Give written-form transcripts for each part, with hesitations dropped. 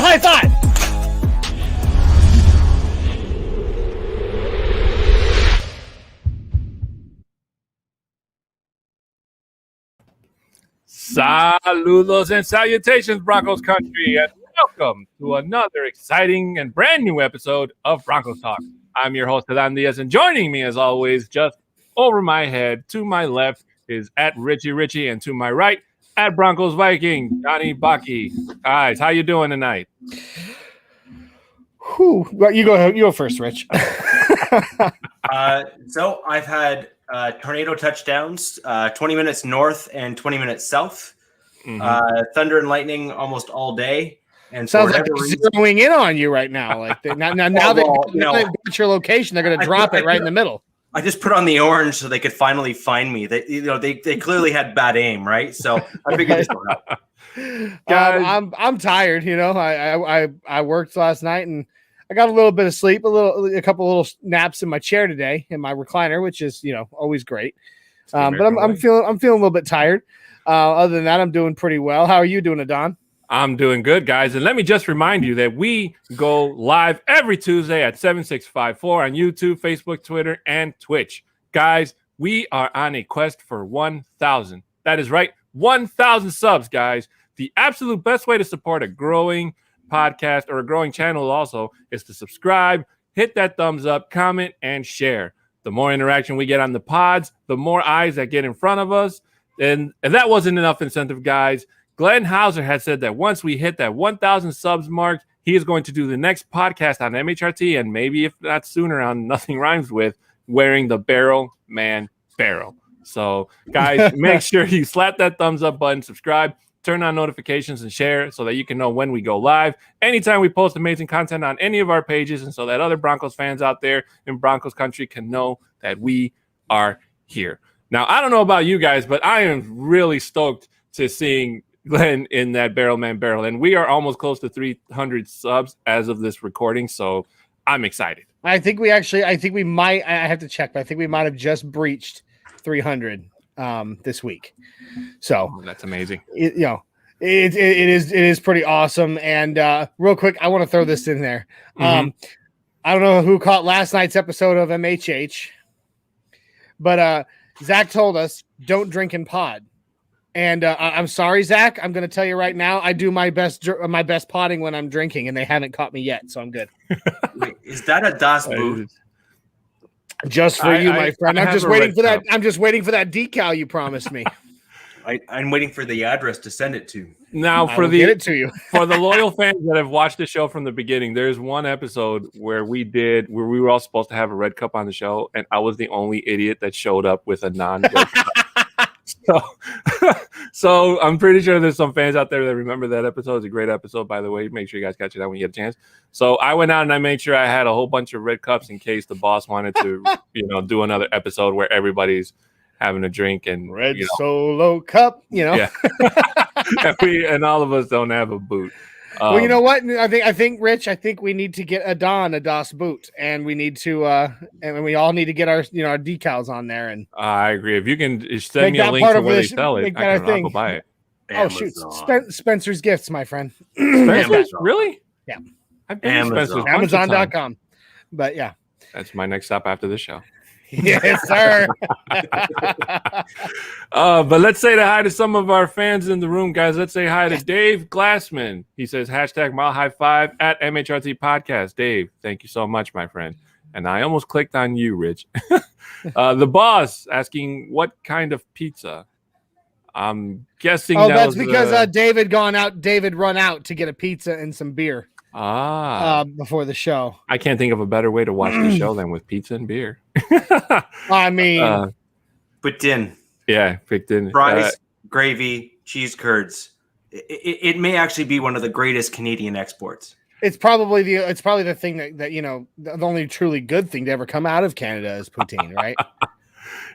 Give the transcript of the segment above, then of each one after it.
high five. Saludos and salutations, Broncos country, and welcome to another exciting and brand new episode of Broncos Talk. I'm your host, Adan Diaz, and joining me, as always, just over my head, to my left, is at Richie, and to my right, at Broncos Viking, Johnny Baki. Guys, how you doing tonight? Whew. Well, you go first, Rich. So I've had tornado touchdowns, 20 minutes north and 20 minutes south. Thunder and lightning almost all day. And sounds like they're zeroing in on you right now. Like now they've got your location, they're going to drop it right in the middle. I just put on the orange so they could finally find me. They clearly had bad aim, right? So I figured this one out. I'm tired. You know, I worked last night and I got a little bit of sleep, a couple little naps in my chair today in my recliner, which is always great. But I'm feeling a little bit tired. Other than that, I'm doing pretty well. How are you doing, Adon? I'm doing good, guys. And let me just remind you that we go live every Tuesday at 7654 on YouTube, Facebook, Twitter, and Twitch. Guys, we are on a quest for 1,000. That is right, 1,000 subs, guys. The absolute best way to support a growing podcast or a growing channel also is to subscribe, hit that thumbs up, comment, and share. The more interaction we get on the pods, the more eyes that get in front of us. And if that wasn't enough incentive, guys, Glenn Hauser has said that once we hit that 1,000 subs mark, he is going to do the next podcast on MHRT, and maybe if not sooner on Nothing Rhymes With, wearing the Barrel Man Barrel. So, guys, make sure you slap that thumbs up button, subscribe, turn on notifications, and share so that you can know when we go live. Anytime we post amazing content on any of our pages, and so that other Broncos fans out there in Broncos country can know that we are here. Now, I don't know about you guys, but I am really stoked to seeing Glenn in that Barrel Man Barrel, and we are almost close to 300 subs as of this recording, so I'm excited. I think we might. I have to check, but I think we might have just breached 300 this week. So that's amazing. It is pretty awesome. And real quick, I want to throw this in there. I don't know who caught last night's episode of MHH, but Zach told us don't drink and pod. And I'm sorry, Zach. I'm going to tell you right now, I do my best potting when I'm drinking, and they haven't caught me yet, so I'm good. Wait, is that a Das Boot? Just for you, my friend. I'm just waiting for that. I'm just waiting for that decal you promised me. I'm waiting for the address to send it to. Now, get it to you. For the loyal fans that have watched the show from the beginning, there's one episode where we were all supposed to have a red cup on the show, and I was the only idiot that showed up with a non-red cup. So I'm pretty sure there's some fans out there that remember that episode. It's a great episode, by the way. Make sure you guys catch it out when you get a chance. So I went out and I made sure I had a whole bunch of red cups in case the boss wanted to, do another episode where everybody's having a drink and red solo cup, Yeah. and all of us don't have a boot. Well, you know what? I think, Rich. I think we need to get a Das Boot, and we need to, and we all need to get our, our decals on there. And I agree. If you can send me a link to where they sell it, I'll go buy it. Amazon. Oh shoot, Spencer's Gifts, my friend. Spencer's, really? Yeah, I've been to Spencer's. Amazon.com. But yeah, that's my next stop after this show. Yes, sir. But let's say hi to some of our fans in the room, guys. Let's say hi to Dave Glassman. He says #Mile High Five at MHRT Podcast. Dave, thank you so much, my friend. And I almost clicked on you, Rich. The boss asking what kind of pizza. I'm guessing. Oh, that's because David run out to get a pizza and some beer. Before the show. I can't think of a better way to watch the show than with pizza and beer. I mean, picked in. Yeah, picked in. Fries, gravy, cheese curds. It may actually be one of the greatest Canadian exports. It's probably the thing that the only truly good thing to ever come out of Canada is poutine, right?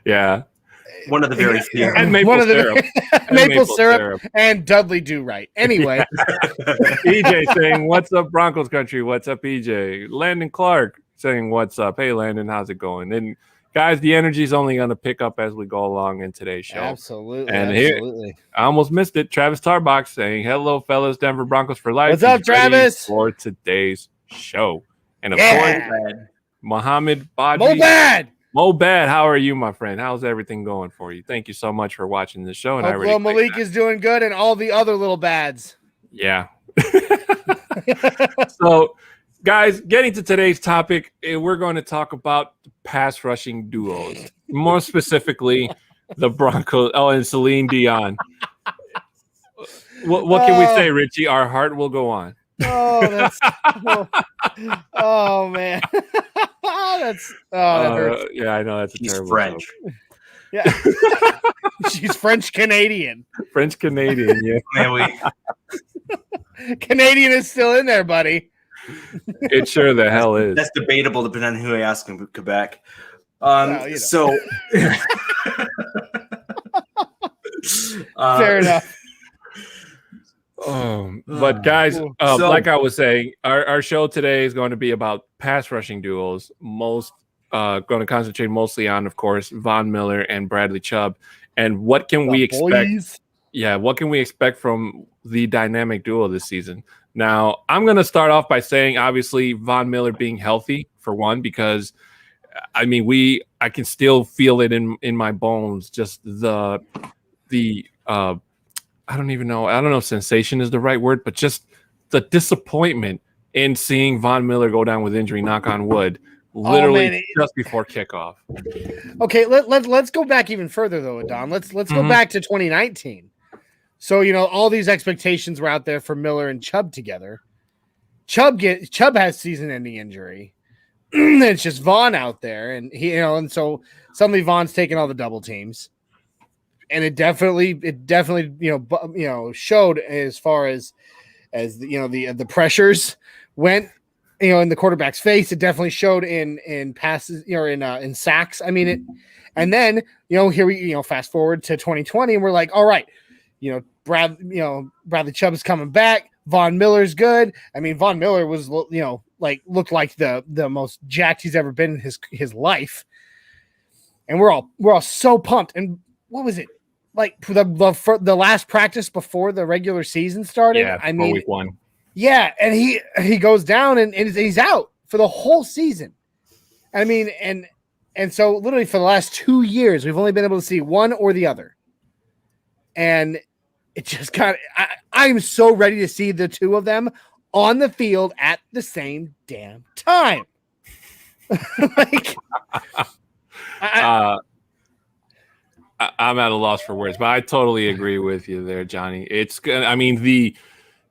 Yeah. One of the very few. And maple syrup. Maple syrup and Dudley Do Right. Anyway. EJ saying, what's up, Broncos country? What's up, EJ? Landon Clark saying, what's up? Hey, Landon, how's it going? And guys, the energy is only going to pick up as we go along in today's show. Absolutely. And absolutely. Here, I almost missed it. Travis Tarbox saying, hello, fellas, Denver Broncos for life. What's up, Travis? For today's show. And of course, Mohammed Badji. Mobad, how are you, my friend? How's everything going for you? Thank you so much for watching the show. And Hope Malik is doing good and all the other little bads. Yeah. So, guys, getting to today's topic, we're going to talk about pass rushing duos. More specifically, the Broncos and Celine Dion. What can we say, Richie? Our heart will go on. Oh man. That hurts. Yeah, I know that's She's French. Joke. Yeah. She's French Canadian. French Canadian, yeah. Man, Canadian is still in there, buddy. It sure the hell is. That's debatable depending on who I ask in Quebec. So fair enough. But guys, like I was saying, our show today is going to be about pass rushing duels. Going to concentrate mostly on, of course, Von Miller and Bradley Chubb. And what can we expect? Boys. Yeah, what can we expect from the dynamic duo this season? Now, I'm going to start off by saying, obviously, Von Miller being healthy, for one, because, I mean, I can still feel it in my bones, just the I don't even know. I don't know if sensation is the right word, but just the disappointment in seeing Von Miller go down with injury, knock on wood, literally just before kickoff. Okay, let's go back even further, though, Don. Let's go back to 2019. So, all these expectations were out there for Miller and Chubb together. Chubb has season-ending injury. It's just Von out there, and and so suddenly Von's taking all the double teams. And it definitely showed as far as the pressures went in the quarterback's face. It definitely showed in passes in sacks. I mean and then here we fast forward to 2020 and we're like, all right, Bradley Chubb is coming back. Von Miller's good. I mean, Von Miller was looked like the most jacked he's ever been in his life, and we're all so pumped. And what was it? Like the last practice before the regular season started. Yeah, I mean, week 1. Yeah, and he goes down and he's out for the whole season. I mean, and so literally for the last 2 years, we've only been able to see one or the other. And it just I'm so ready to see the two of them on the field at the same damn time. I'm at a loss for words, but I totally agree with you there, Johnny. It's good. I mean,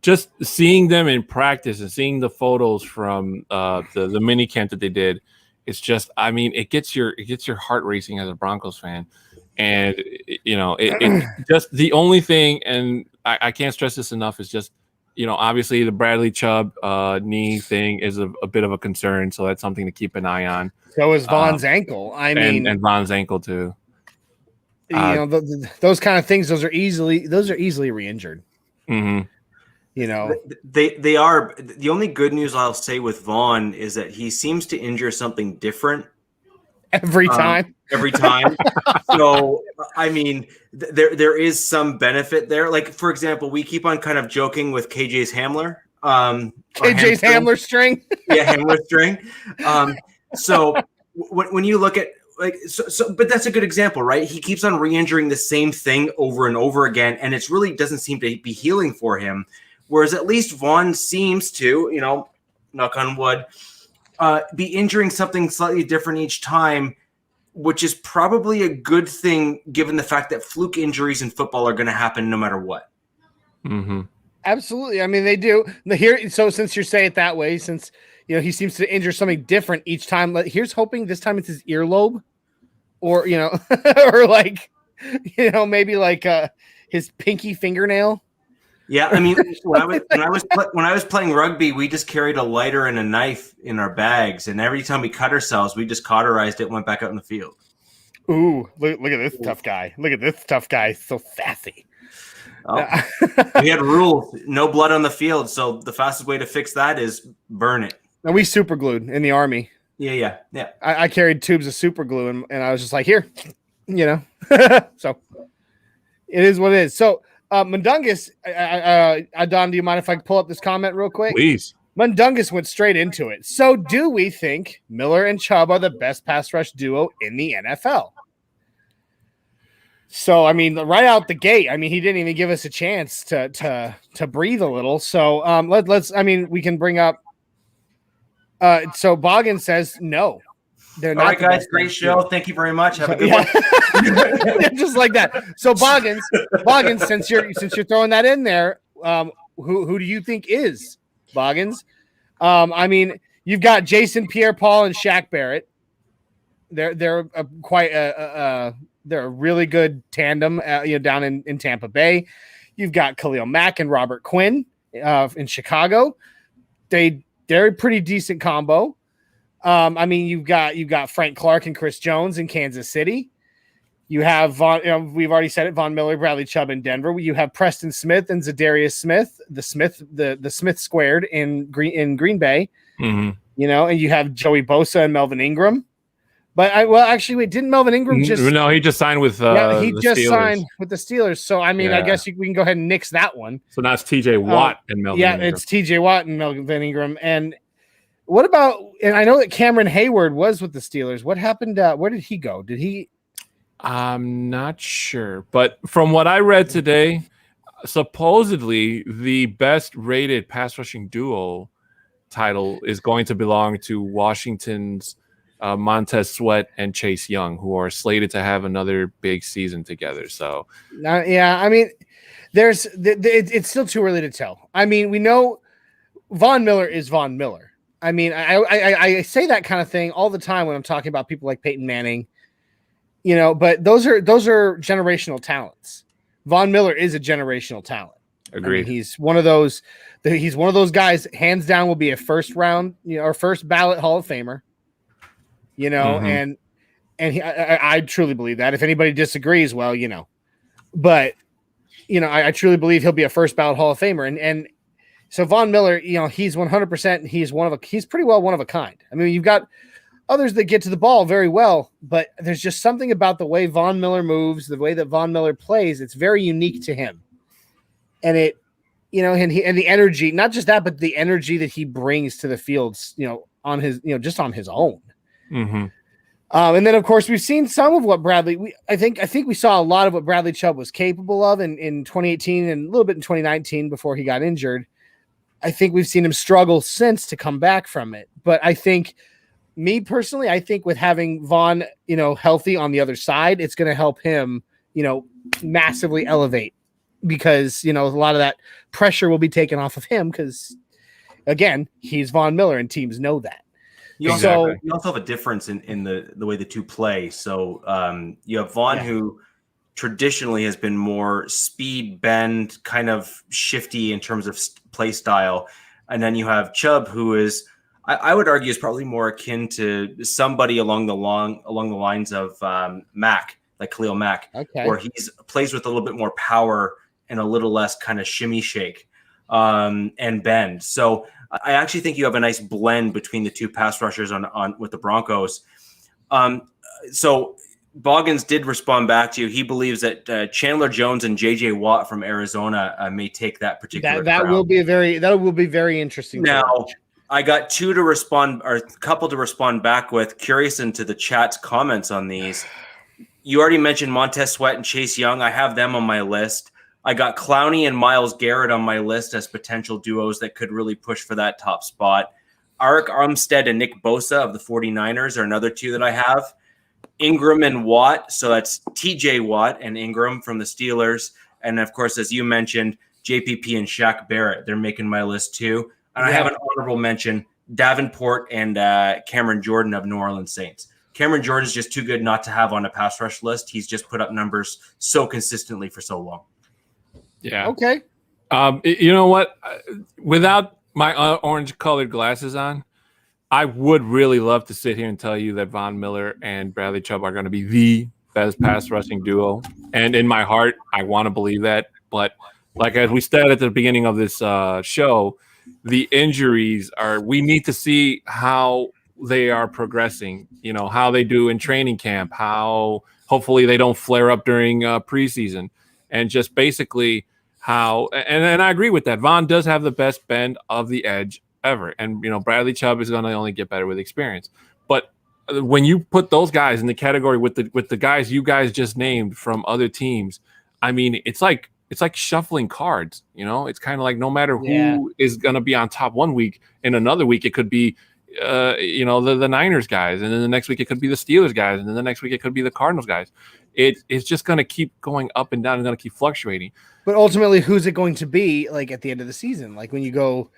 just seeing them in practice and seeing the photos from the mini camp that they did, it's just, I mean, it gets your heart racing as a Broncos fan. And it's just the only thing, and I can't stress this enough, is just, obviously the Bradley Chubb knee thing is a bit of a concern, so that's something to keep an eye on. So is Von's ankle. I mean, and Von's ankle too. Those kind of things, those are easily re-injured. Mm-hmm. They are. The only good news I'll say with Von is that he seems to injure something different every time. So, I mean, there is some benefit there. Like, for example, we keep on kind of joking with KJ's Hamler. KJ's Hamler string. Yeah, Hamler string. So when you look at but that's a good example, right? He keeps on re-injuring the same thing over and over again, and it really doesn't seem to be healing for him. Whereas at least Von seems to, knock on wood, be injuring something slightly different each time, which is probably a good thing given the fact that fluke injuries in football are going to happen no matter what. Mm-hmm. Absolutely. I mean, they do. So since you say it that way, since he seems to injure something different each time, here's hoping this time it's his earlobe, or or maybe his pinky fingernail. Yeah, I mean, when I was playing rugby, we just carried a lighter and a knife in our bags, and every time we cut ourselves, we just cauterized it and went back out in the field. Ooh, look at this tough guy! Look at this tough guy, so sassy. Oh. We had rules: no blood on the field. So the fastest way to fix that is burn it. And we super glued in the army. Yeah. I carried tubes of super glue and I was just like, here, so it is what it is. So Mundungus, Don, do you mind if I pull up this comment real quick? Please. Mundungus went straight into it. So do we think Miller and Chubb are the best pass rush duo in the NFL? So, I mean, right out the gate, I mean, he didn't even give us a chance to breathe a little. So we can bring up. So Boggins says no. They're not. All right, guys, great show. Thank you very much. Have a good one. Just like that. So Boggins, since you're throwing that in there, who do you think is Boggins? I mean, you've got Jason Pierre-Paul and Shaq Barrett. They're they're a really good tandem, down in Tampa Bay. You've got Khalil Mack and Robert Quinn in Chicago. They're a pretty decent combo. I mean, you've got Frank Clark and Chris Jones in Kansas City. You have we've already said it, Von Miller, Bradley Chubb in Denver. You have Preston Smith and Zadarius Smith, the Smith squared in Green Bay. Mm-hmm. And you have Joey Bosa and Melvin Ingram. But didn't Melvin Ingram just? No, he just signed with. He just Steelers. Signed with the Steelers. So I mean, I guess we can go ahead and nix that one. So now it's T.J. Watt and Melvin. Yeah, Ingram. it's T.J. Watt and Melvin Ingram. And what about? And I know that Cameron Hayward was with the Steelers. What happened? Where did he go? Did he? I'm not sure, but from what I read today, supposedly the best rated pass rushing duo title is going to belong to Washington's Montez Sweat and Chase Young, who are slated to have another big season together. So, I mean, it's still too early to tell. I mean, we know Von Miller is Von Miller. I mean, I say that kind of thing all the time when I'm talking about people like Peyton Manning, but those are generational talents. Von Miller is a generational talent. Agreed. I mean, he's one of those guys, hands down, will be a first round, or first ballot Hall of Famer. And I truly believe that. If anybody disagrees, well, but I truly believe he'll be a first ballot Hall of Famer. And so Von Miller, he's 100%. He's pretty well one of a kind. I mean, you've got others that get to the ball very well, but there's just something about the way Von Miller moves, the way that Von Miller plays. It's very unique to him. And it, and the energy, not just that, but the energy that he brings to the fields, on his, just on his own. Mm-hmm. And then, of course, we've seen some of what I think we saw a lot of what Bradley Chubb was capable of in 2018 and a little bit in 2019 before he got injured. I think we've seen him struggle since to come back from it. But I think, me personally, with having Von, healthy on the other side, it's going to help him, massively elevate, because, a lot of that pressure will be taken off of him because, again, he's Von Miller and teams know that. You also have a difference in the way the two play. So you have Vaughn, who traditionally has been more speed, bend, kind of shifty in terms of play style. And then you have Chubb, who is, I would argue, is probably more akin to somebody along the lines of Mack, like Khalil Mack, where he's plays with a little bit more power and a little less kind of shimmy shake and bend. So I actually think you have a nice blend between the two pass rushers on with the Broncos. So Boggins did respond back to you. He believes that Chandler Jones and J.J. Watt from Arizona may take that particular. That will be very interesting. Now, I got a couple to respond back with. Curious into the chat's comments on these. You already mentioned Montez Sweat and Chase Young. I have them on my list. I got Clowney and Myles Garrett on my list as potential duos that could really push for that top spot. Arik Armstead and Nick Bosa of the 49ers are another two that I have. Ingram and Watt, so that's TJ Watt and Ingram from the Steelers. And, of course, as you mentioned, JPP and Shaq Barrett. They're making my list too. And I have an honorable mention, Davenport and Cameron Jordan of New Orleans Saints. Cameron Jordan is just too good not to have on a pass rush list. He's just put up numbers so consistently for so long. Yeah. Okay. You know what? Without my orange-colored glasses on, I would really love to sit here and tell you that Von Miller and Bradley Chubb are going to be the best pass rushing duo. And in my heart, I want to believe that. But like as we said at the beginning of this show, the injuries we need to see how they are progressing, how they do in training camp, how hopefully they don't flare up during preseason, and just basically how, and I agree with that. Vaughn does have the best bend of the edge ever. And, Bradley Chubb is going to only get better with experience. But when you put those guys in the category with the guys you guys just named from other teams, I mean, it's like shuffling cards, it's kind of like no matter who is going to be on top one week, in another week, it could be, the Niners guys. And then the next week it could be the Steelers guys. And then the next week it could be the Cardinals guys. It's just going to keep going up and down and going to keep fluctuating. But ultimately, who's it going to be like at the end of the season? Like when you go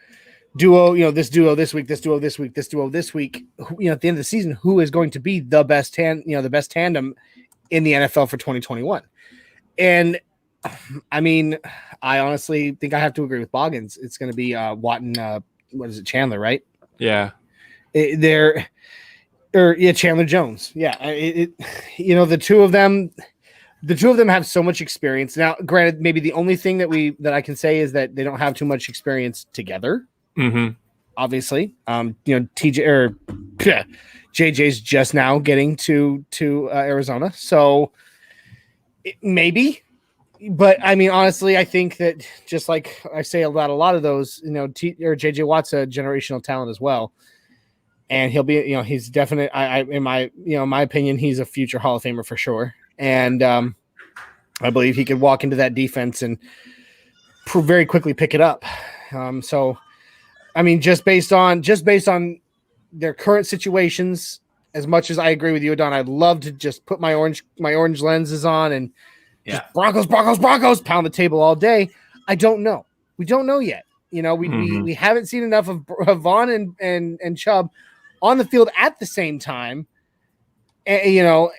duo, this duo this week, this duo this week, this duo this week, at the end of the season, who is going to be the best the best tandem in the NFL for 2021? And I mean, I honestly think I have to agree with Boggins. It's going to be Watton, Chandler, right? Yeah. Chandler Jones. Yeah. The two of them have so much experience. Now, granted, maybe the only thing that I can say is that they don't have too much experience together. Mm-hmm. Obviously, JJ's just now getting to Arizona, so maybe. But I mean, honestly, I think that just like I say about a lot of those, JJ Watt's a generational talent as well, and he'll be, he's definite. In my opinion, he's a future Hall of Famer for sure, and I believe he could walk into that defense and very quickly pick it up. So. I mean, just based on their current situations, as much as I agree with you, Don, I'd love to just put my orange lenses on and just Broncos, pound the table all day. I don't know. We don't know yet. We haven't seen enough of Vaughn and Chubb on the field at the same time, to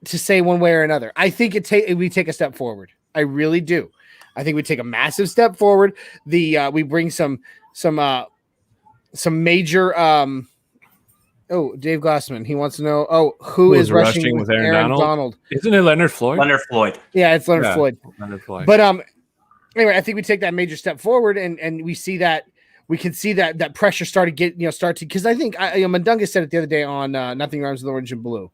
say one way or another. I think we take a step forward. I really do. I think we take a massive step forward. We bring some major Dave Glassman, he wants to know who is rushing with Aaron Donald? Isn't it Leonard Floyd? Yeah, it's Leonard Floyd. Leonard Floyd. But anyway, I think we take that major step forward and we see that we can see that pressure start to because I think Mundungus said it the other day on Nothing Rhymes with Orange and Blue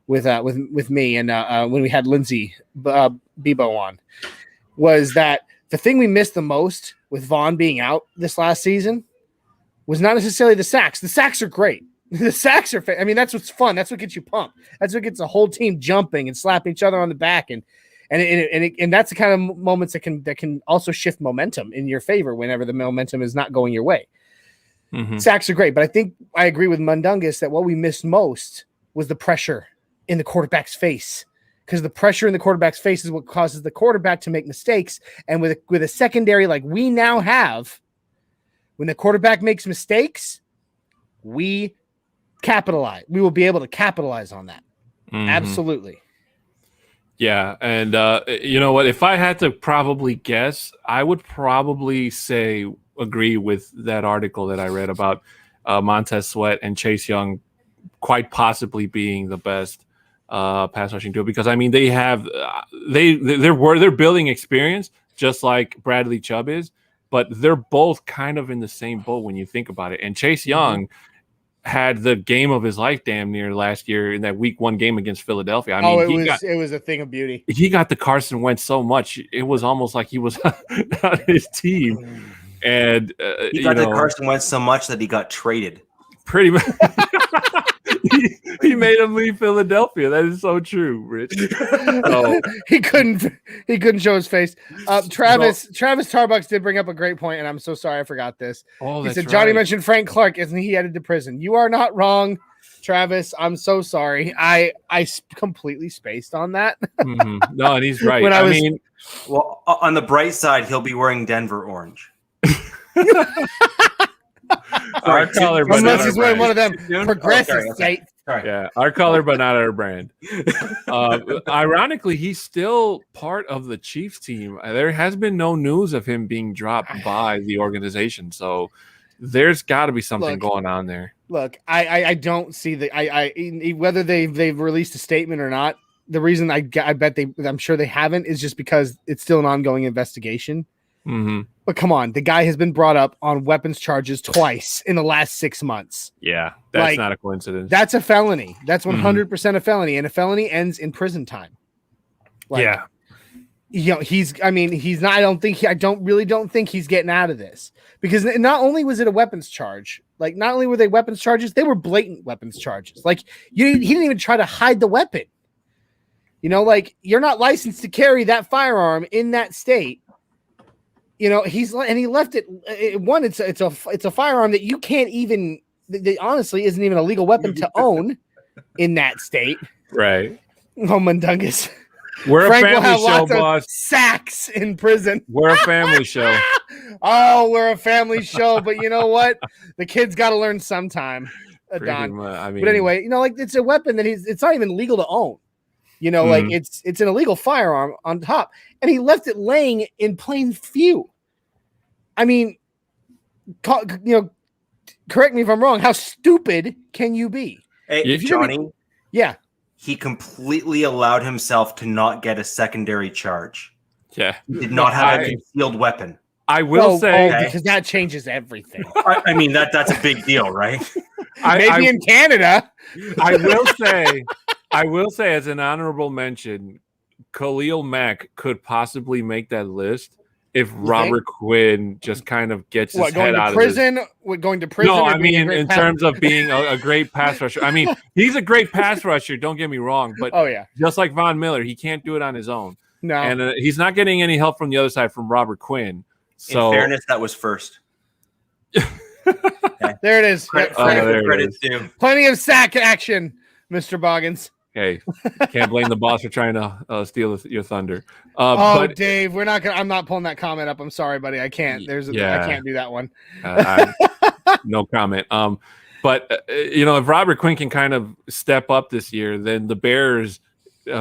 with me and when we had Lindsay Bebo on, was that the thing we missed the most with Vaughn being out this last season was not necessarily the sacks. The sacks are great. The sacks are that's what's fun. That's what gets you pumped. That's what gets the whole team jumping and slapping each other on the back. And that's the kind of moments that can also shift momentum in your favor whenever the momentum is not going your way. Mm-hmm. Sacks are great, but I think I agree with Mundungus that what we missed most was the pressure in the quarterback's face. Because the pressure in the quarterback's face is what causes the quarterback to make mistakes. And with a secondary like we now have, when the quarterback makes mistakes, we capitalize. We will be able to capitalize on that. Mm-hmm. Absolutely. Yeah. And you know what? If I had to probably guess, I would probably agree with that article that I read about Montez Sweat and Chase Young quite possibly being the best pass rushing duo, because I mean they have they're building experience just like Bradley Chubb is, but they're both kind of in the same boat when you think about it. And Chase Young had the game of his life damn near last year in that week 1 game against Philadelphia. I mean, it was a thing of beauty. He got the Carson Wentz so much it was almost like he was on his team, and he got the Carson Wentz so much that he got traded. Pretty much. He made him leave Philadelphia. That is so true, Rich. He couldn't show his face. Travis Tarbucks did bring up a great point, and I'm so sorry I forgot this. He said Johnny mentioned Frank Clark, isn't he headed to prison? You are not wrong, Travis. I'm so sorry. I completely spaced on that. Mm-hmm. No, and he's right. Well, on the bright side, he'll be wearing Denver orange. Our color, but unless he's wearing one of them progressive states. Yeah, our color, but not our brand. Ironically, he's still part of the Chiefs team. There has been no news of him being dropped by the organization, so there's got to be something going on there. Look, I don't see whether they've released a statement or not. The reason I'm sure they haven't is just because it's still an ongoing investigation. Mm-hmm. But come on, the guy has been brought up on weapons charges twice in the last 6 months. Yeah, that's not a coincidence. That's a felony. That's 100% a felony, and a felony ends in prison time. Yeah. He's not. I don't think he's getting out of this, because not only was it a weapons charge, not only were they weapons charges, they were blatant weapons charges. He didn't even try to hide the weapon. You're not licensed to carry that firearm in that state. He left it. It's a firearm that you can't even. That honestly isn't even a legal weapon to own in that state. Right. Oh, Mundungus. We're Frank a family will have show, boss. Sacks in prison. We're a family show. Oh, we're a family show, but you know what? The kid's got to learn sometime. Don. But anyway, it's a weapon that it's not even legal to own. It's an illegal firearm on top, and he left it laying in plain view. I mean, correct me if I'm wrong. How stupid can you be? Hey, Johnny. Yeah. He completely allowed himself to not get a secondary charge. Yeah. He did not have a concealed weapon. I will say because that changes everything. I mean that's a big deal, right? Maybe in Canada. I will say as an honorable mention, Khalil Mack could possibly make that list if Robert Quinn just kind of gets his head out of prison. Going to prison? No, I mean in terms of being a great pass rusher. I mean, he's a great pass rusher. Don't get me wrong, but just like Von Miller, he can't do it on his own. No, and he's not getting any help from the other side from Robert Quinn. So, in fairness, that was first. There it is. Credit due. Plenty of sack action, Mr. Boggins. Hey, can't blame the boss for trying to steal your thunder. But Dave, I'm not pulling that comment up. I'm sorry, buddy. I can't. I can't do that one. No comment. But if Robert Quinn can kind of step up this year, then the Bears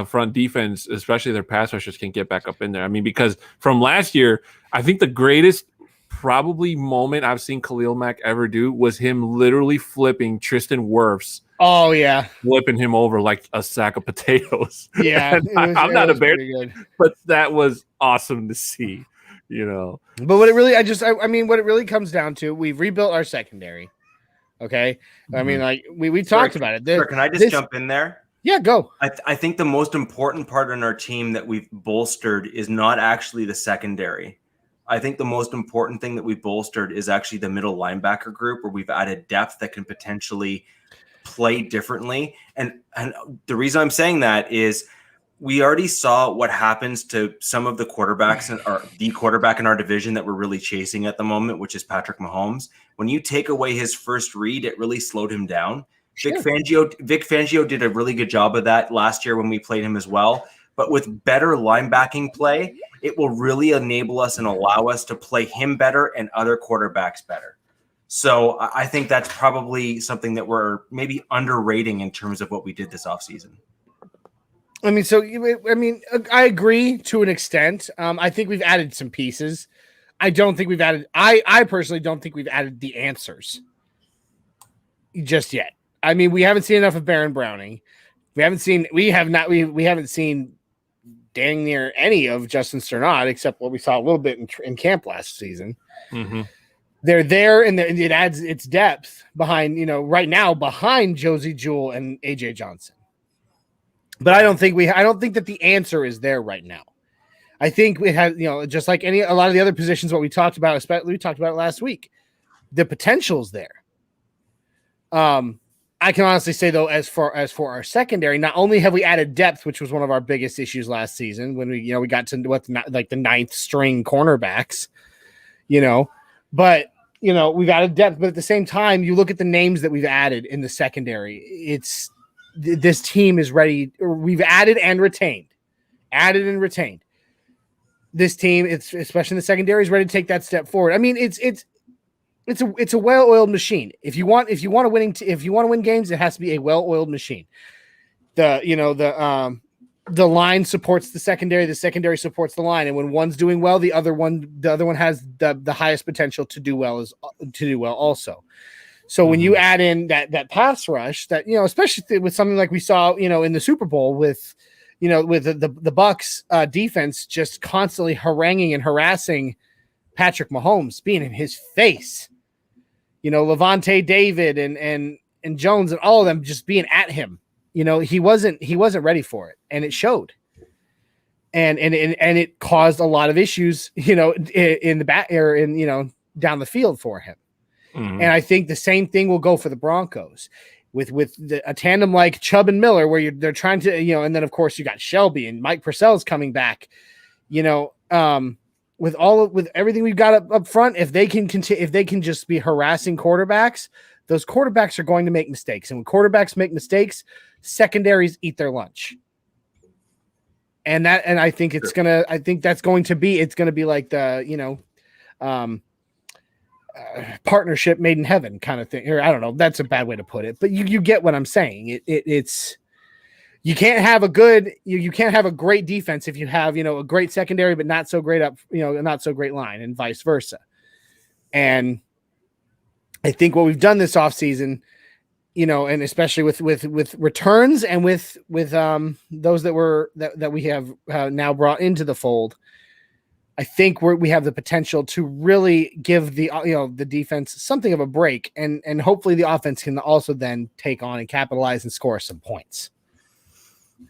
front defense, especially their pass rushers, can get back up in there. I mean, because from last year, I think the greatest probably moment I've seen Khalil Mack ever do was him literally flipping Tristan Wirfs. Oh yeah, flipping him over like a sack of potatoes. Yeah, I'm not a Bear, but that was awesome to see. But what it really comes down to, we've rebuilt our secondary. Okay, I mean, we talked about it. Can I just jump in there? Yeah, go. I think the most important part in our team that we've bolstered is not actually the secondary. I think the most important thing that we've bolstered is actually the middle linebacker group, where we've added depth that can potentially play differently. And the reason I'm saying that is we already saw what happens to some of the quarterbacks the quarterback in our division that we're really chasing at the moment, which is Patrick Mahomes. When you take away his first read, it really slowed him down. Sure. Vic Fangio did a really good job of that last year when we played him as well. But with better linebacking play, it will really enable us and allow us to play him better and other quarterbacks better. So I think that's probably something that we're maybe underrating in terms of what we did this offseason. I agree to an extent. I think we've added some pieces. I don't think we've added. I personally don't think we've added the answers just yet. I mean, we haven't seen enough of Baron Browning. We haven't seen dang near any of Justin Sternad, except what we saw a little bit in camp last season. Mm-hmm. They're there, and it adds its depth behind, right now behind Josie Jewell and AJ Johnson. But I don't think that the answer is there right now. I think we have, just like a lot of the other positions, what we talked about, especially we talked about it last week, the potential's there. I can honestly say, though, as for our secondary, not only have we added depth, which was one of our biggest issues last season when we got to the ninth string cornerbacks, but we've added depth. But at the same time, you look at the names that we've added in the secondary. This team is ready. We've added and retained. This team, especially in the secondary, is ready to take that step forward. I mean, it's a well-oiled machine. If you want to win games, it has to be a well-oiled machine. The line supports the secondary supports the line, and when one's doing well, the other one has the highest potential to do well also. So when you add in that pass rush, that especially with something like we saw in the Super Bowl with the Bucs defense just constantly haranguing and harassing Patrick Mahomes being in his face, Levante David and Jones and all of them just being at him. He wasn't ready for it, and it showed. And it caused a lot of issues, in the back or down the field for him. Mm-hmm. And I think the same thing will go for the Broncos with a tandem like Chubb and Miller, where they're trying to, and then of course you got Shelby and Mike Purcell's coming back, with everything we've got up front. If they can continue, if they can just be harassing quarterbacks, those quarterbacks are going to make mistakes. And when quarterbacks make mistakes, secondaries eat their lunch. And I think it's it's going to be like the, partnership made in heaven kind of thing. Or I don't know. That's a bad way to put it, but you get what I'm saying. It's, you can't have a great defense if you have, a great secondary, but not so great up, not so great line, and vice versa. And I think what we've done this offseason, and especially with returns and with those that we have now brought into the fold, I think we have the potential to really give the defense something of a break, and hopefully the offense can also then take on and capitalize and score some points.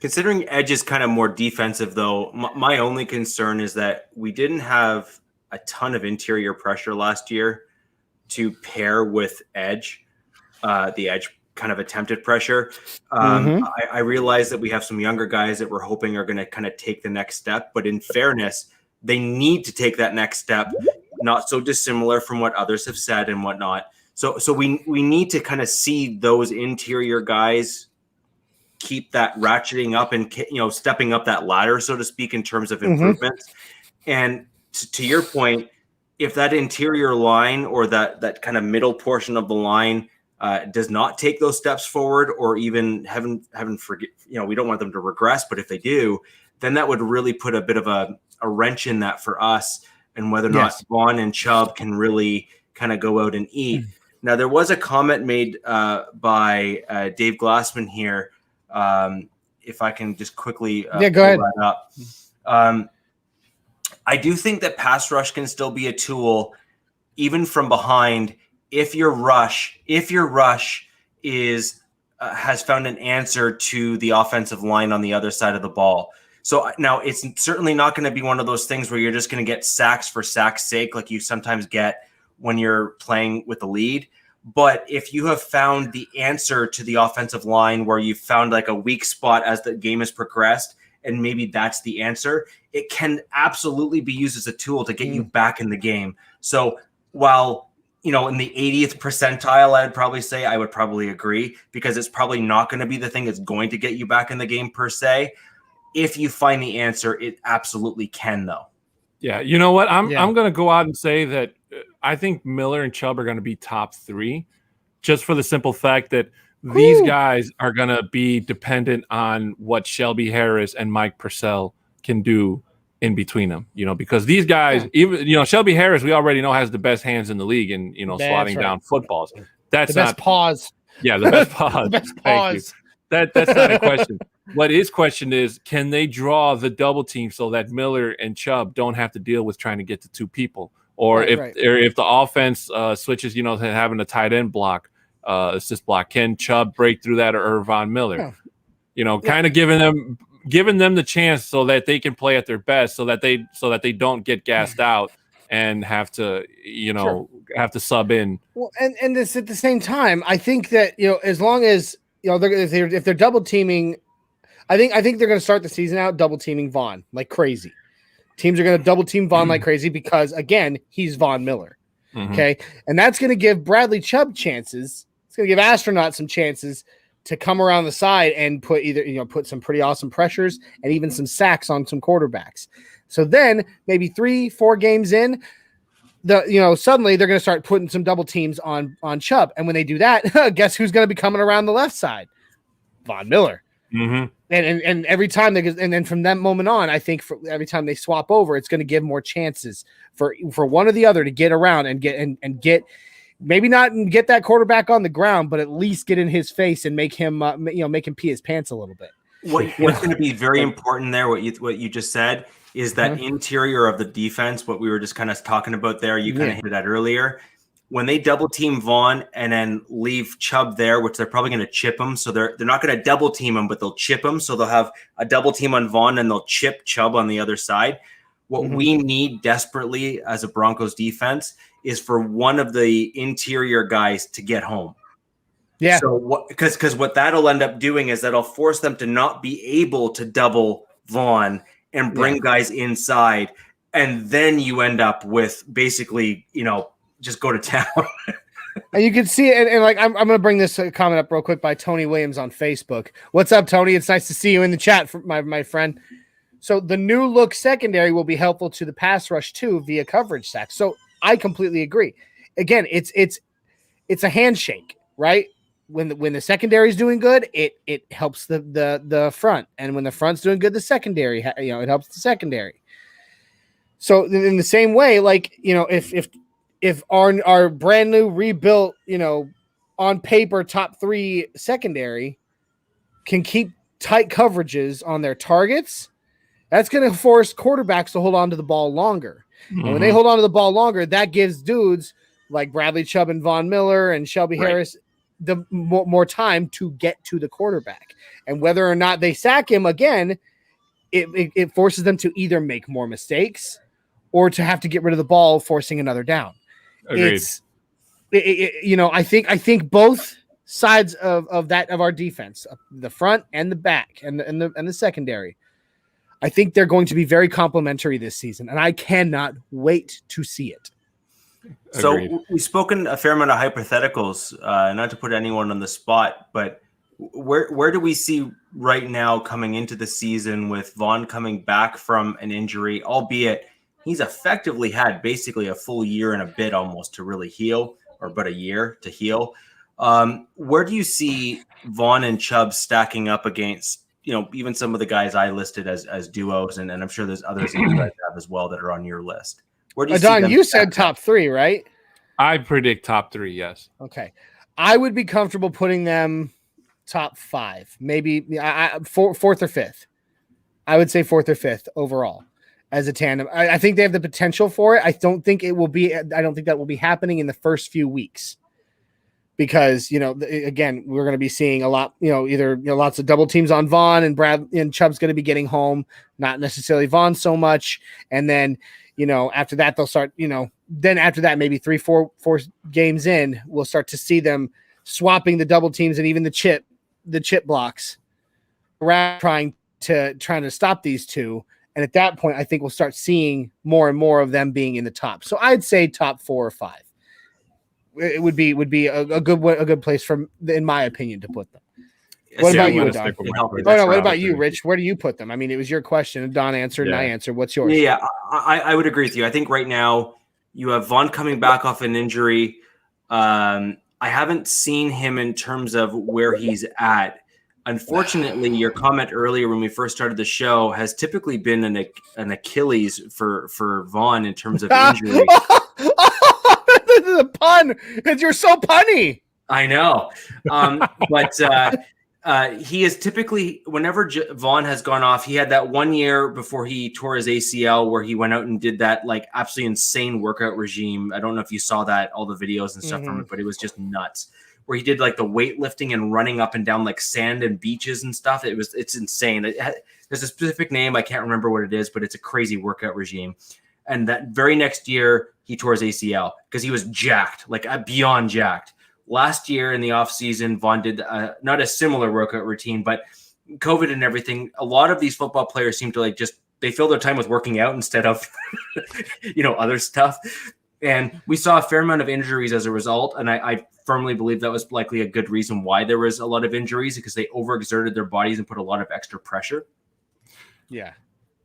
Considering edge is kind of more defensive, though, my only concern is that we didn't have a ton of interior pressure last year to pair with edge. The edge kind of attempted pressure. I realize that we have some younger guys that we're hoping are going to kind of take the next step, but in fairness, they need to take that next step, not so dissimilar from what others have said and whatnot. So we need to kind of see those interior guys keep that ratcheting up and, stepping up that ladder, so to speak, in terms of improvements. And to your point, if that interior line or that kind of middle portion of the line does not take those steps forward, or even heaven forget, we don't want them to regress, but if they do, then that would really put a bit of a wrench in that for us, and whether or not Vaughn and Chubb can really kind of go out and eat. Now, there was a comment made by Dave Glassman here. If I can just quickly go ahead. That up. I do think that pass rush can still be a tool, even from behind, if your rush is has found an answer to the offensive line on the other side of the ball. So now it's certainly not going to be one of those things where you're just going to get sacks for sacks' sake, like you sometimes get when you're playing with the lead. But if you have found the answer to the offensive line, where you've found like a weak spot as the game has progressed, and maybe that's the answer, it can absolutely be used as a tool to get you back in the game. So while, in the 80th percentile, I would probably agree, because it's probably not going to be the thing that's going to get you back in the game per se. If you find the answer, it absolutely can, though. Yeah, you know what? I'm going to go out and say that I think Miller and Chubb are going to be top 3, just for the simple fact that these guys are going to be dependent on what Shelby Harris and Mike Purcell can do in between them, because these guys, even, Shelby Harris, we already know, has the best hands in the league and, slotting down footballs. That's the best pause. Yeah, the best pause. The best pause. That's not a question. What is question is, can they draw the double team so that Miller and Chubb don't have to deal with trying to get to 2 people? Or if the offense switches, to having a tight end block, assist block, can Chubb break through that, or Von Miller? Kind of giving them the chance so that they can play at their best, so that they don't get gassed out and have to sub in. Well, and this at the same time, I think that as long as if they're double teaming, I think they're going to start the season out double teaming Vaughn like crazy. Teams are going to double team Vaughn like crazy because, again, he's Von Miller. Okay. And that's going to give Bradley Chubb chances. It's going to give Astronaut some chances to come around the side and put some pretty awesome pressures and even some sacks on some quarterbacks. So then maybe 3-4 games in, suddenly they're going to start putting some double teams on Chubb. And when they do that, guess who's going to be coming around the left side? Von Miller. And every time and then from that moment on, I think every time they swap over, it's going to give more chances for one or the other to get around and get maybe not get that quarterback on the ground, but at least get in his face and make him pee his pants a little bit. What's going to be very important there, what you just said, is that interior of the defense, what we were just kind of talking about there. You kind of hit that earlier. When they double team Vaughn and then leave Chubb there, which they're probably going to chip him. So they're not going to double team him, but they'll chip him. So they'll have a double team on Vaughn and they'll chip Chubb on the other side. What we need desperately as a Broncos defense is for one of the interior guys to get home. Yeah. So because what that'll end up doing is that'll force them to not be able to double Vaughn and bring guys inside. And then you end up with basically, just go to town. And you can see it. And like, I'm going to bring this comment up real quick by Tony Williams on Facebook. What's up, Tony? It's nice to see you in the chat, my friend. So the new look secondary will be helpful to the pass rush too via coverage sacks. So I completely agree. Again, it's a handshake, right? When the secondary is doing good, it helps the front, and when the front's doing good, the secondary, it helps the secondary. So in the same way, like, if our brand new rebuilt, on paper top 3 secondary can keep tight coverages on their targets, that's going to force quarterbacks to hold on to the ball longer. And when they hold on to the ball longer, that gives dudes like Bradley Chubb and Von Miller and Shelby Harris the more time to get to the quarterback. And whether or not they sack him again, it forces them to either make more mistakes or to have to get rid of the ball, forcing another down. Agreed. I think both sides of our defense, the front and the back and the secondary, I think they're going to be very complimentary this season, and I cannot wait to see it. So we've spoken a fair amount of hypotheticals, not to put anyone on the spot, but where do we see right now coming into the season with Vaughn coming back from an injury, albeit he's effectively had basically a full year and a bit almost to really heal, or but a year to heal. Where do you see Vaughn and Chubb stacking up against, even some of the guys I listed as duos, and I'm sure there's others that you guys have as well that are on your list? Where do you Don, you said top 3, right? I predict top 3, yes. Okay. I would be comfortable putting them top 5, maybe 4th or 5th. I would say 4th or 5th overall as a tandem. I think they have the potential for it. I don't think that will be happening in the first few weeks because, again, we're going to be seeing a lot, either lots of double teams on Vaughn, and Brad and Chubb's going to be getting home, not necessarily Vaughn so much. And then, after that, they'll start, then after that, maybe 3-4 games in, we'll start to see them swapping the double teams and even the chip blocks around trying to stop these two. And at that point, I think we'll start seeing more and more of them being in the top. So I'd say top 4 or 5. It would be a good place in my opinion, to put them. What about you, Don? What about you, Rich? Where do you put them? I mean, it was your question. Don answered and I answered. What's yours? Yeah, I would agree with you. I think right now you have Vaughn coming back off an injury. I haven't seen him in terms of where he's at. Unfortunately, your comment earlier when we first started the show has typically been an Achilles for Vaughn in terms of injury. The pun, because you're so punny. I know, but he is typically, whenever Vaughn has gone off, he had that 1 year before he tore his ACL where he went out and did that like absolutely insane workout regime. I don't know if you saw that, all the videos and stuff from it, but it was just nuts. Where he did like the weightlifting and running up and down like sand and beaches and stuff. It's insane. There's a specific name. I can't remember what it is, but it's a crazy workout regime. And that very next year he tore his ACL because he was jacked, like beyond jacked. Last year in the offseason, Vaughn did not a similar workout routine, but COVID and everything, a lot of these football players seem to they fill their time with working out instead of, other stuff. And we saw a fair amount of injuries as a result. And I firmly believe that was likely a good reason why there was a lot of injuries, because they overexerted their bodies and put a lot of extra pressure. Yeah.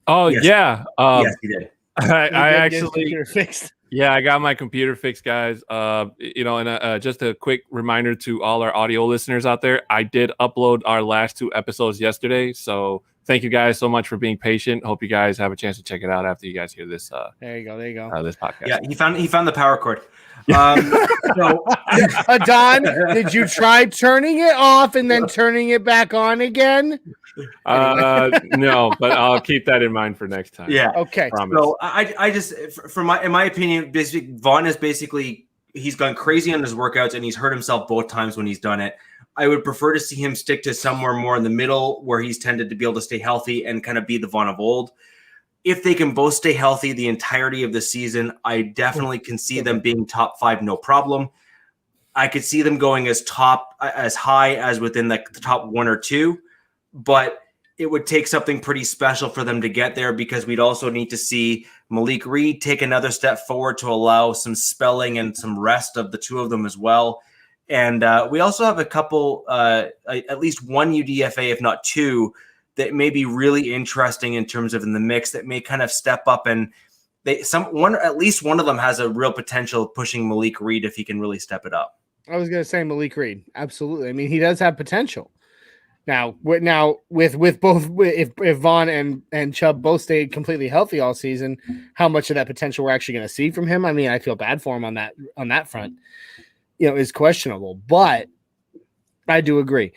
Oh, yes. Yeah. Yes, he did. I actually fixed. Yeah, I got my computer fixed, guys. And just a quick reminder to all our audio listeners out there, I did upload our last 2 episodes yesterday. So thank you guys so much for being patient. Hope you guys have a chance to check it out after you guys hear this. There you go. This podcast. Yeah, he found the power cord. Don, did you try turning it off and then turning it back on again? No, but I'll keep that in mind for next time. Yeah. Okay. Promise. So I just, in my opinion, basically Vaughn is basically, he's gone crazy on his workouts and he's hurt himself both times when he's done it. I would prefer to see him stick to somewhere more in the middle where he's tended to be able to stay healthy and kind of be the Vaughn of old. If they can both stay healthy the entirety of the season, I definitely can see them being top 5, no problem. I could see them going as high as within the top 1 or 2, but it would take something pretty special for them to get there, because we'd also need to see Malik Reed take another step forward to allow some spelling and some rest of the two of them as well. And we also have a couple, at least one UDFA, if not 2, that may be really interesting in terms of in the mix that may kind of step up, and at least one of them has a real potential of pushing Malik Reed if he can really step it up. I was going to say Malik Reed. Absolutely. I mean, he does have potential. Now with both, if Vaughn and Chubb both stay completely healthy all season, how much of that potential we're actually going to see from him? I mean, I feel bad for him on that front. Is questionable, but I do agree.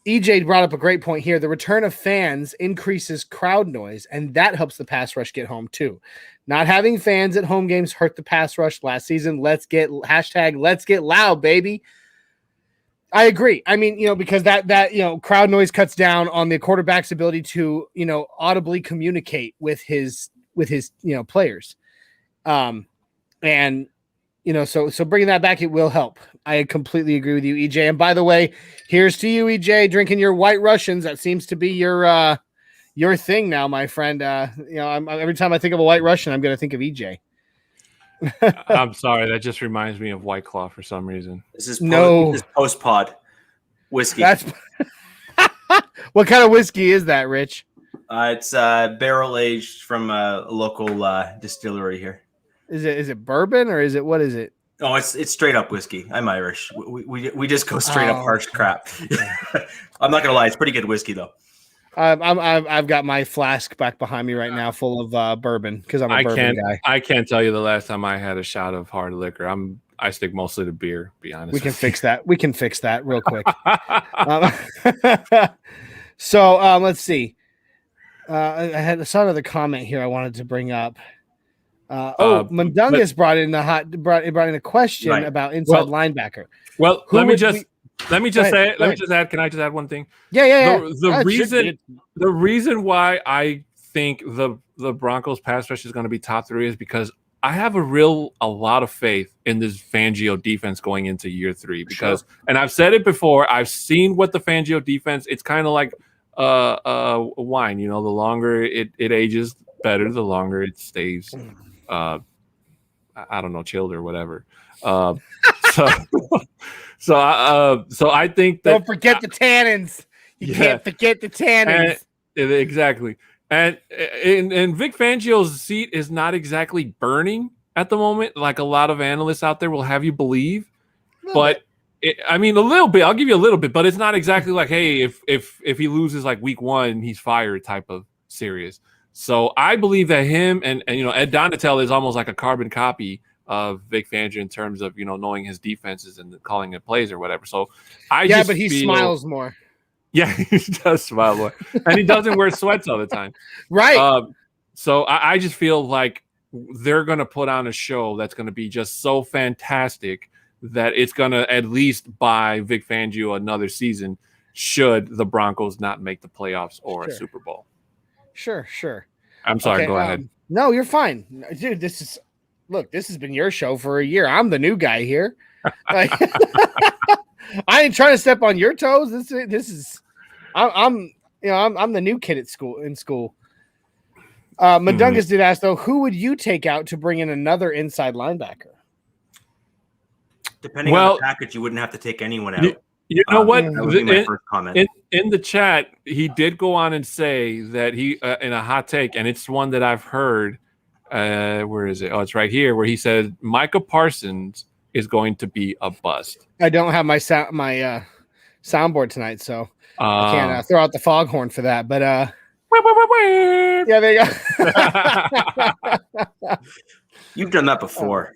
EJ brought up a great point here. The return of fans increases crowd noise, and that helps the pass rush get home too. Not having fans at home games hurt the pass rush last season. Let's get loud, baby. I agree. I mean, because that crowd noise cuts down on the quarterback's ability to, audibly communicate with his players. And so bringing that back, it will help. I completely agree with you, EJ. And by the way, here's to you, EJ, drinking your White Russians. That seems to be your thing now, my friend. Every time I think of a White Russian, I'm going to think of EJ. I'm sorry. That just reminds me of White Claw for some reason. This is post-pod whiskey. What kind of whiskey is that, Rich? It's barrel aged from a local distillery here. Is it bourbon or what is it? Oh, it's straight up whiskey. I'm Irish. We just go straight up harsh crap. I'm not gonna lie, it's pretty good whiskey though. I've got my flask back behind me right now, full of bourbon, because I'm a bourbon guy. I can't tell you the last time I had a shot of hard liquor. I stick mostly to beer. Be honest. We can fix that. We can fix that real quick. So let's see. I saw another comment here I wanted to bring up. Mundungus brought in a question about inside linebacker. Well, let me just add. Can I just add one thing? Yeah. The reason why I think the Broncos pass rush is going to be top 3 is because I have a lot of faith in this Fangio defense going into year 3, because, and I've said it before, I've seen what the Fangio defense, it's kind of like wine, the longer it ages, better, the longer it stays, I don't know, chilled or whatever. So I think that, don't forget the tannins. You can't forget the tannins. Exactly. And Vic Fangio's seat is not exactly burning at the moment, like a lot of analysts out there will have you believe. But a little bit. I'll give you a little bit, but it's not exactly like, hey, if he loses like week 1, he's fired type of serious. So I believe that him and Ed Donatel is almost like a carbon copy of Vic Fangio in terms of knowing his defenses and calling it plays or whatever. So but he smiles more. Yeah, he does smile more, and he doesn't wear sweats all the time. Right. So I just feel like they're going to put on a show that's going to be just so fantastic that it's going to at least buy Vic Fangio another season should the Broncos not make the playoffs or a Super Bowl. Sure. I'm sorry. Go ahead. No, you're fine. Dude, this has been your show for a year. I'm the new guy here. I ain't trying to step on your toes. This is I'm the new kid in school. Mundungus did ask though, who would you take out to bring in another inside linebacker? Depending on the package, you wouldn't have to take anyone out. You know what? That would be my first comment. In the chat, he did go on and say that he in a hot take, and it's one that I've heard. Where is it? Oh, it's right here, where he said Micah Parsons is going to be a bust. I don't have my soundboard tonight, so I can't throw out the foghorn for that. But yeah, there you go. You've done that before.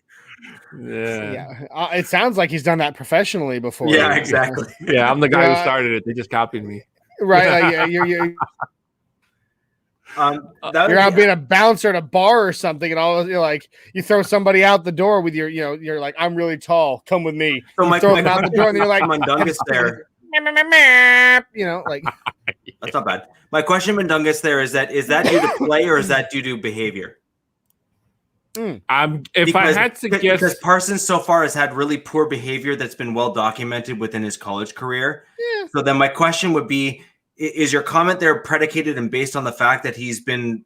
Yeah. It sounds like he's done that professionally before. Yeah, exactly. Yeah, I'm the guy who started it. They just copied me. Right? Like, you're out being a bouncer at a bar or something, and all you're like, you throw somebody out the door with your, you're like, I'm really tall, come with me. So you throw them out the door, and you're like, Mundungus there. Like that's not bad. My question, Mundungus, there is that due to play or is that due to behavior? I had to guess, because Parsons so far has had really poor behavior that's been well documented within his college career. Yeah. So then my question would be, is your comment there predicated and based on the fact that he's been,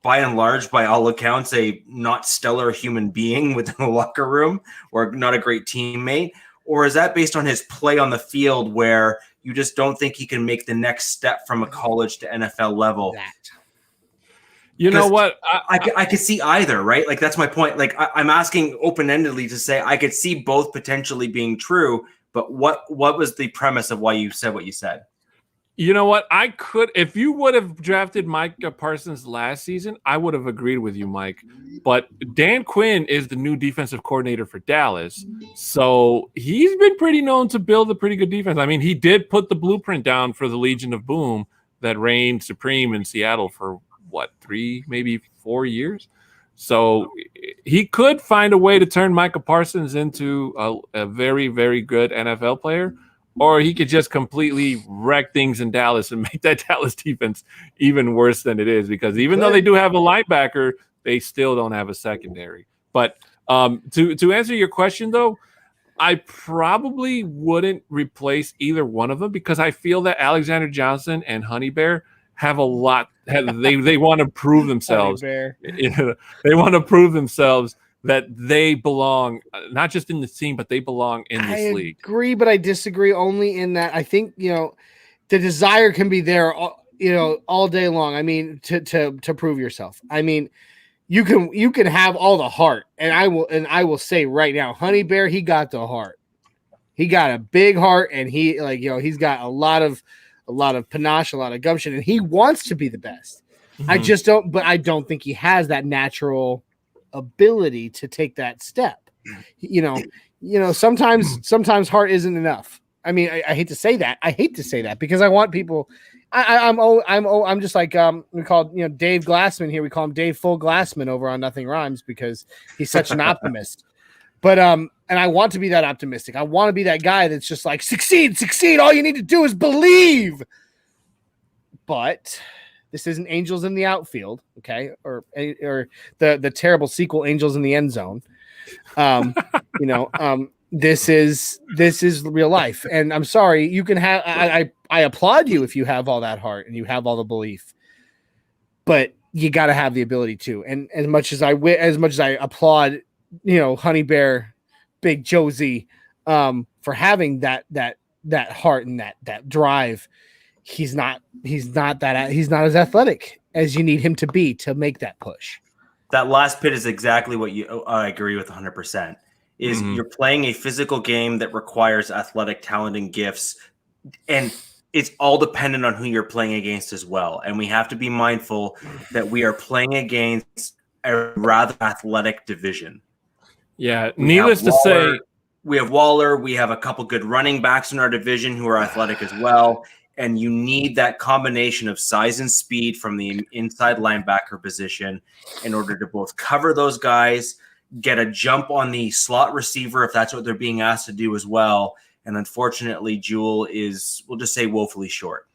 by and large, by all accounts, a not stellar human being within the locker room or not a great teammate? Or is that based on his play on the field where you just don't think he can make the next step from a college to NFL level? You know what? I could see either, right? Like, that's my point. Like, I'm asking open-endedly to say I could see both potentially being true, but what was the premise of why you said what you said? You know what? I could, if you would have drafted Micah Parsons last season, I would have agreed with you, Mike. But Dan Quinn is the new defensive coordinator for Dallas. So he's been pretty known to build a pretty good defense. I mean, he did put the blueprint down for the Legion of Boom that reigned supreme in Seattle for 3, maybe 4 years. So he could find a way to turn Micah Parsons into a very, very good NFL player, or he could just completely wreck things in Dallas and make that Dallas defense even worse than it is, because even though they do have a linebacker, they still don't have a secondary. But to answer your question, though, I probably wouldn't replace either one of them, because I feel that Alexander Johnson and Honey Bear have a lot. They want to prove themselves. They want to prove themselves that they belong, not just in the team, but they belong in this league. I agree, but I disagree only in that I think, the desire can be there, all day long. I mean, to prove yourself. I mean, you can have all the heart, and I will say right now, Honey Bear, he got the heart. He got a big heart, and he's got a lot of panache, a lot of gumption, and he wants to be the best. Mm-hmm. I don't think he has that natural ability to take that step. Sometimes heart isn't enough. I mean, I hate to say that because I want people. I'm just like we call Dave Glassman here. We call him Dave Full Glassman over on Nothing Rhymes because he's such an optimist. But and I want to be that optimistic. I want to be that guy that's just like succeed. All you need to do is believe. But this isn't Angels in the Outfield, okay? Or the terrible sequel, Angels in the End Zone. This is real life, and I'm sorry. You can have. I applaud you if you have all that heart and you have all the belief, but you got to have the ability to. And as much as I applaud, Honey Bear, Big Josie, for having that heart and that drive, he's not as athletic as you need him to be to make that push. That last bit is exactly what I agree with 100%. Is You're playing a physical game that requires athletic talent and gifts, and it's all dependent on who you're playing against as well. And we have to be mindful that we are playing against a rather athletic division. Yeah, needless to say, we have Waller. We have a couple good running backs in our division who are athletic as well. And you need that combination of size and speed from the inside linebacker position in order to both cover those guys, get a jump on the slot receiver if that's what they're being asked to do as well. And unfortunately, Jewel is, we'll just say, woefully short.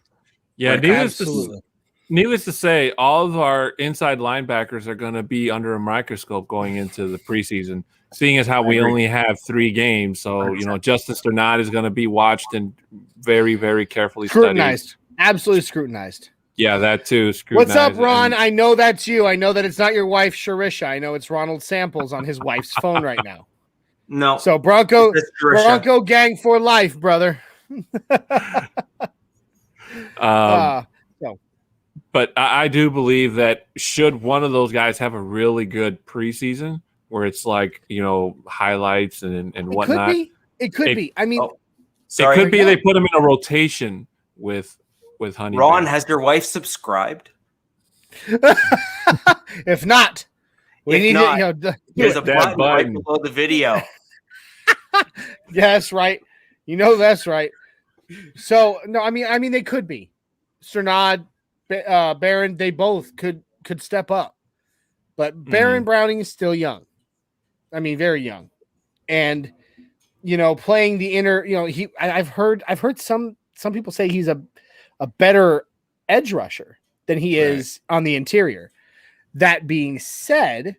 Yeah, needless to say, all of our inside linebackers are going to be under a microscope going into the preseason, seeing as how we only have 3 games. So, 100%. Justice or not is going to be watched and very, very carefully scrutinized. Studied. Absolutely scrutinized. Yeah, that too. What's up, Ron? I know that's you. I know that it's not your wife, Sharisha. I know it's Ronald Samples on his wife's phone right now. No. So Bronco gang for life, brother. But I do believe that should one of those guys have a really good preseason where it's like, highlights and whatnot. It could be. I mean, it could be they put him in a rotation with Honey. Ron, has your wife subscribed? If not, there's a button right below the video. Yes, right. That's right. So no, I mean they could be. Cernod, Barron, they both could step up, but Barron Browning is still young. I mean, very young, and playing the inner. I've heard some people say he's a better edge rusher than he is on the interior. That being said,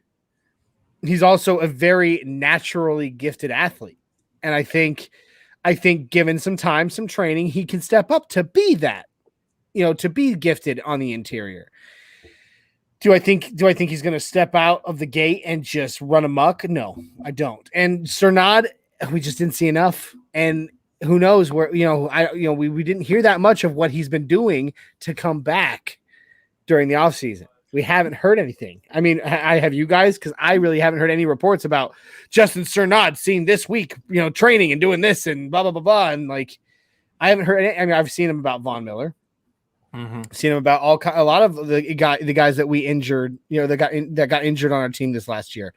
he's also a very naturally gifted athlete. And I think given some time, some training, he can step up to be that, to be gifted on the interior. Do I think he's going to step out of the gate and just run amok? No, I don't. And Cernod, we just didn't see enough. And who knows where, we didn't hear that much of what he's been doing to come back during the offseason. We haven't heard anything. I mean, I have you guys, because I really haven't heard any reports about Justin Cernod seen this week, training and doing this and blah, blah, blah, blah. And I haven't heard any. I mean, I've seen him about Von Miller. Seen him about a lot of the guys that we injured, that got injured on our team this last year.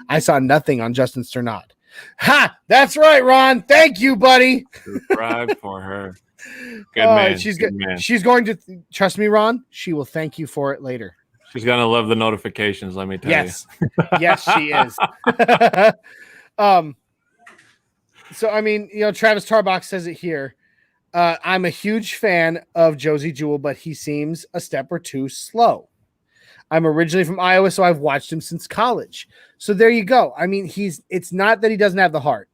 I saw nothing on Justin Cernod. Ha! That's right, Ron. Thank you, buddy. Subscribe for her. Good man. She's going to trust me, Ron. She will thank you for it later. She's gonna love the notifications. Let me tell you. Yes, she is. So I mean, Travis Tarbox says it here. I'm a huge fan of Josie Jewell, but he seems a step or two slow. I'm originally from Iowa, so I've watched him since college. So there you go. I mean, it's not that he doesn't have the heart.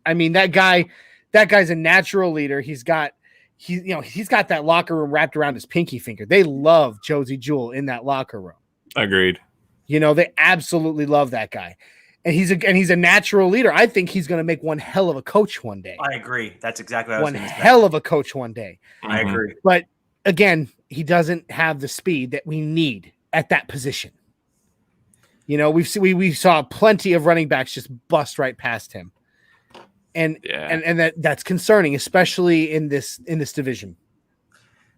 I mean, that guy's a natural leader. He's got that locker room wrapped around his pinky finger. They love Josie Jewell in that locker room. Agreed. They absolutely love that guy. And he's a natural leader. I think he's going to make one hell of a coach one day. I agree. That's exactly what I was going to say. One hell of a coach one day. I agree. But again, he doesn't have the speed that we need at that position. We saw plenty of running backs just bust right past him. And that's concerning, especially in this division.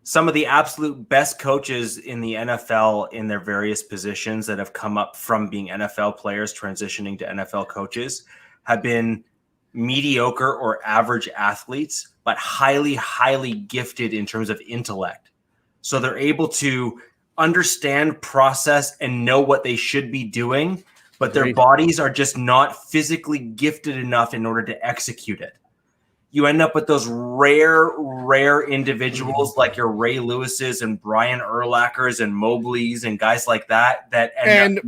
Some of the absolute best coaches in the NFL in their various positions that have come up from being NFL players transitioning to NFL coaches have been mediocre or average athletes, but highly, highly gifted in terms of intellect. So they're able to understand, process, and know what they should be doing, but their bodies are just not physically gifted enough in order to execute it. You end up with those rare individuals like your Ray Lewis's and Brian Urlachers and Mobley's and guys like that. And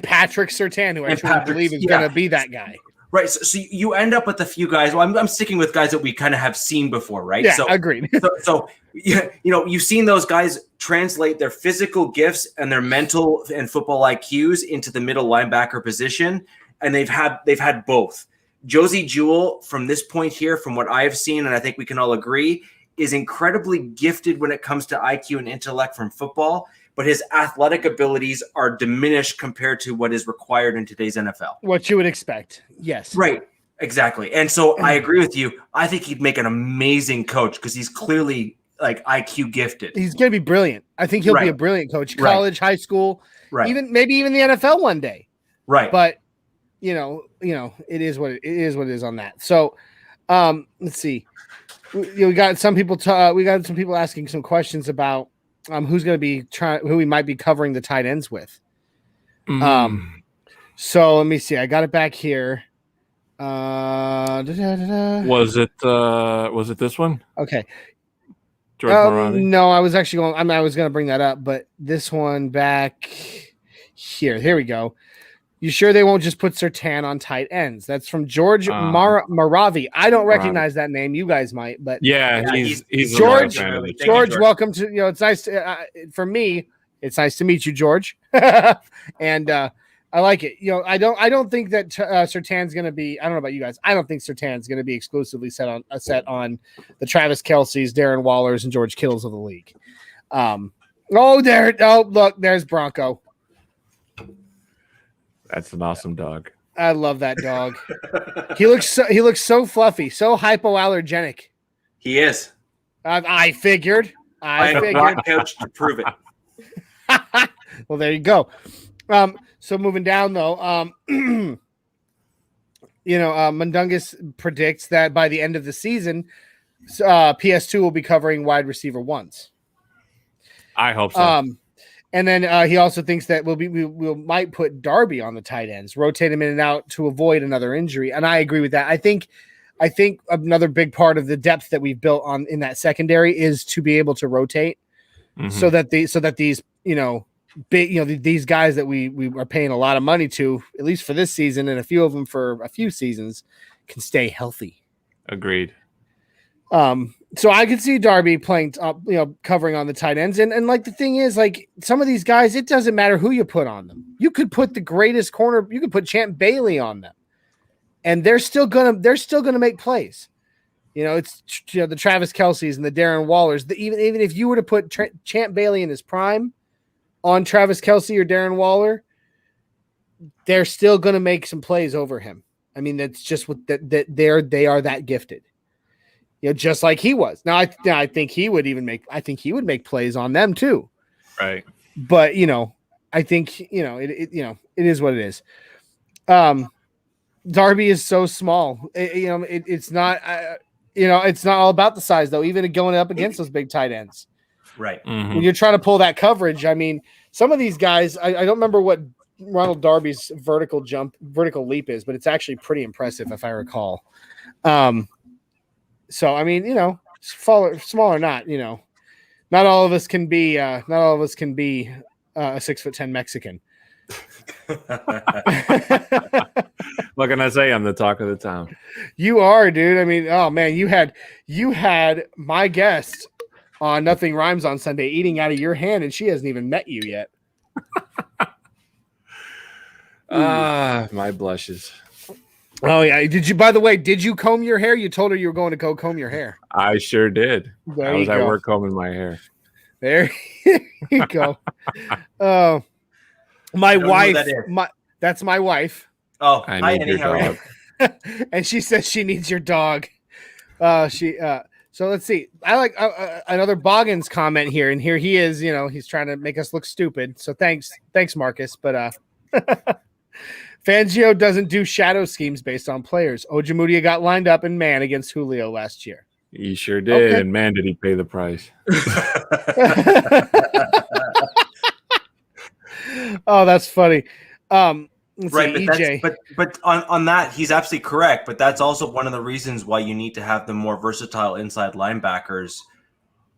Patrick Surtain, who I truly believe is going to be that guy. Right. So you end up with a few guys. Well, I'm sticking with guys that we kind of have seen before, right? Yeah, so, agreed. so you've seen those guys translate their physical gifts and their mental and football IQs into the middle linebacker position, and they've had both. Josie Jewell, from this point here, from what I have seen, and I think we can all agree, is incredibly gifted when it comes to IQ and intellect from football, but his athletic abilities are diminished compared to what is required in today's NFL. What you would expect. Yes. Right. Exactly. And so I agree with you. I think he'd make an amazing coach because he's clearly IQ gifted. He's going to be brilliant. I think he'll be a brilliant coach. College, high school, maybe even the NFL one day. Right. But it is what it is on that. So let's see. We got some people asking some questions about who's going to be who we might be covering the tight ends with. So let me see. I got it back here. Was it this one? Okay. George Morani? No, I was actually going. I was going to bring that up, but this one back here. Here we go. You sure they won't just put Surtain on tight ends? That's from George Maravi. I don't recognize that name. You guys might, but he's George. George, welcome to It's nice for me. It's nice to meet you, George. And I like it. I don't think that Surtain's going to be. I don't know about you guys. I don't think Surtain's going to be exclusively set on the Travis Kelce's, Darren Waller's, and George Kittles of the league. Look, there's Bronco. That's an awesome dog. I love that dog. He looks so fluffy, so hypoallergenic. He is. I figured. I am not coached to prove it. Well, there you go. So moving down though, Mundungus predicts that by the end of the season, PS2 will be covering wide receiver ones. I hope so. And then he also thinks that we might put Darby on the tight ends, rotate him in and out to avoid another injury. And I agree with that. I think another big part of the depth that we've built in that secondary is to be able to rotate, so that these these guys that we are paying a lot of money to, at least for this season, and a few of them for a few seasons, can stay healthy. Agreed. So I could see Darby playing, covering on the tight ends. And like, the thing is, like, some of these guys, it doesn't matter who you put on them. You could put the greatest corner. You could put Champ Bailey on them, and they're still gonna make plays. It's the Travis Kelce's and the Darren Wallers. Even if you were to put Champ Bailey in his prime on Travis Kelce or Darren Waller, they're still gonna make some plays over him. I mean, that's just what they are that gifted. Just like he was. Now, I think he would make plays on them too. Right. But, I think, it is what it is. Darby is so small. It's not, it's not all about the size though, even going up against those big tight ends. Right. Mm-hmm. When you're trying to pull that coverage, I mean, some of these guys, I don't remember what Ronald Darby's vertical leap is, but it's actually pretty impressive if I recall. So, I mean, small or not, not all of us can be a 6'10" Mexican. What can I say? I'm the talk of the town. You are, dude. I mean, oh man, you had my guest on Nothing Rhymes on Sunday eating out of your hand, and she hasn't even met you yet. My blushes. Oh yeah. By the way, did you comb your hair? You told her you were going to go comb your hair. I sure did. There I was you at go. work combing my hair. There you go. My wife, that's my wife. Oh, I need your dog. And she says she needs your dog. So let's see. I like another Boggins comment here, and here he is. He's trying to make us look stupid. So thanks, Marcus. But Fangio doesn't do shadow schemes based on players. Ojemudia got lined up in man against Julio last year. He sure did, Okay. and man, did he pay the price. Oh, that's funny. Right, see, EJ. but on that, he's absolutely correct. But that's also one of the reasons why you need to have the more versatile inside linebackers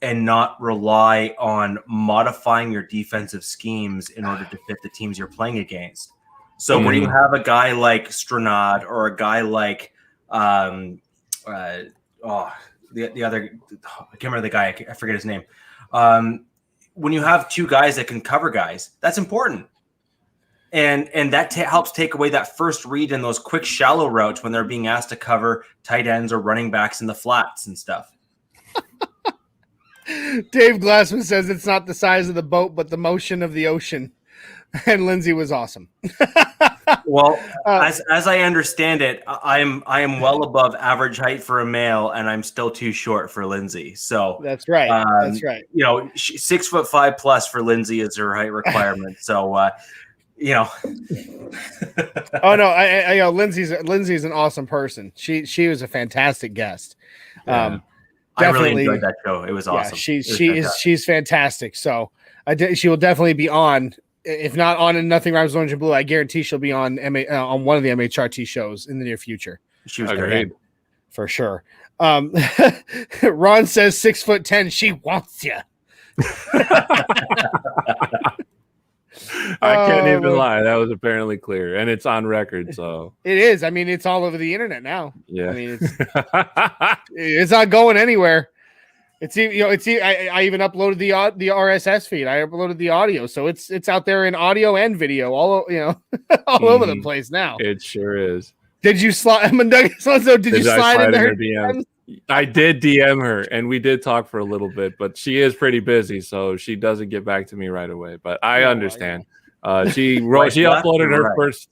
and not rely on modifying your defensive schemes in order to fit the teams you're playing against. So when you have a guy like Stranad or a guy like the other, I can't remember the guy, I forget his name. When you have two guys that can cover guys, that's important. And that helps take away that first read in those quick shallow routes when they're being asked to cover tight ends or running backs in the flats and stuff. Dave Glassman says it's not the size of the boat, but the motion of the ocean. And Lindsay was awesome. Well, as I understand it, I am well above average height for a male, and I'm still too short for Lindsay. So that's right. That's right. 6'5" plus for Lindsay is her height requirement. So, Oh no, I Lindsay's an awesome person. She was a fantastic guest. I really enjoyed that show. It was awesome. Yeah, she's fantastic. So she will definitely be on. If not on in Nothing Rhymes Orange and Blue, I guarantee she'll be on one of the MHRT shows in the near future. She was great for sure. Ron says 6'10". She wants you. I can't even lie. That was apparently clear, and it's on record. So it is. I mean, it's all over the internet now. Yeah. I mean, it's not going anywhere. I even uploaded the RSS feed. I uploaded the audio, so it's out there in audio and video, all over the place now. It sure is. Did you slide? Did you slide into her DMs? I did DM her, and we did talk for a little bit, but she is pretty busy, so she doesn't get back to me right away. But I understand. She uploaded her first.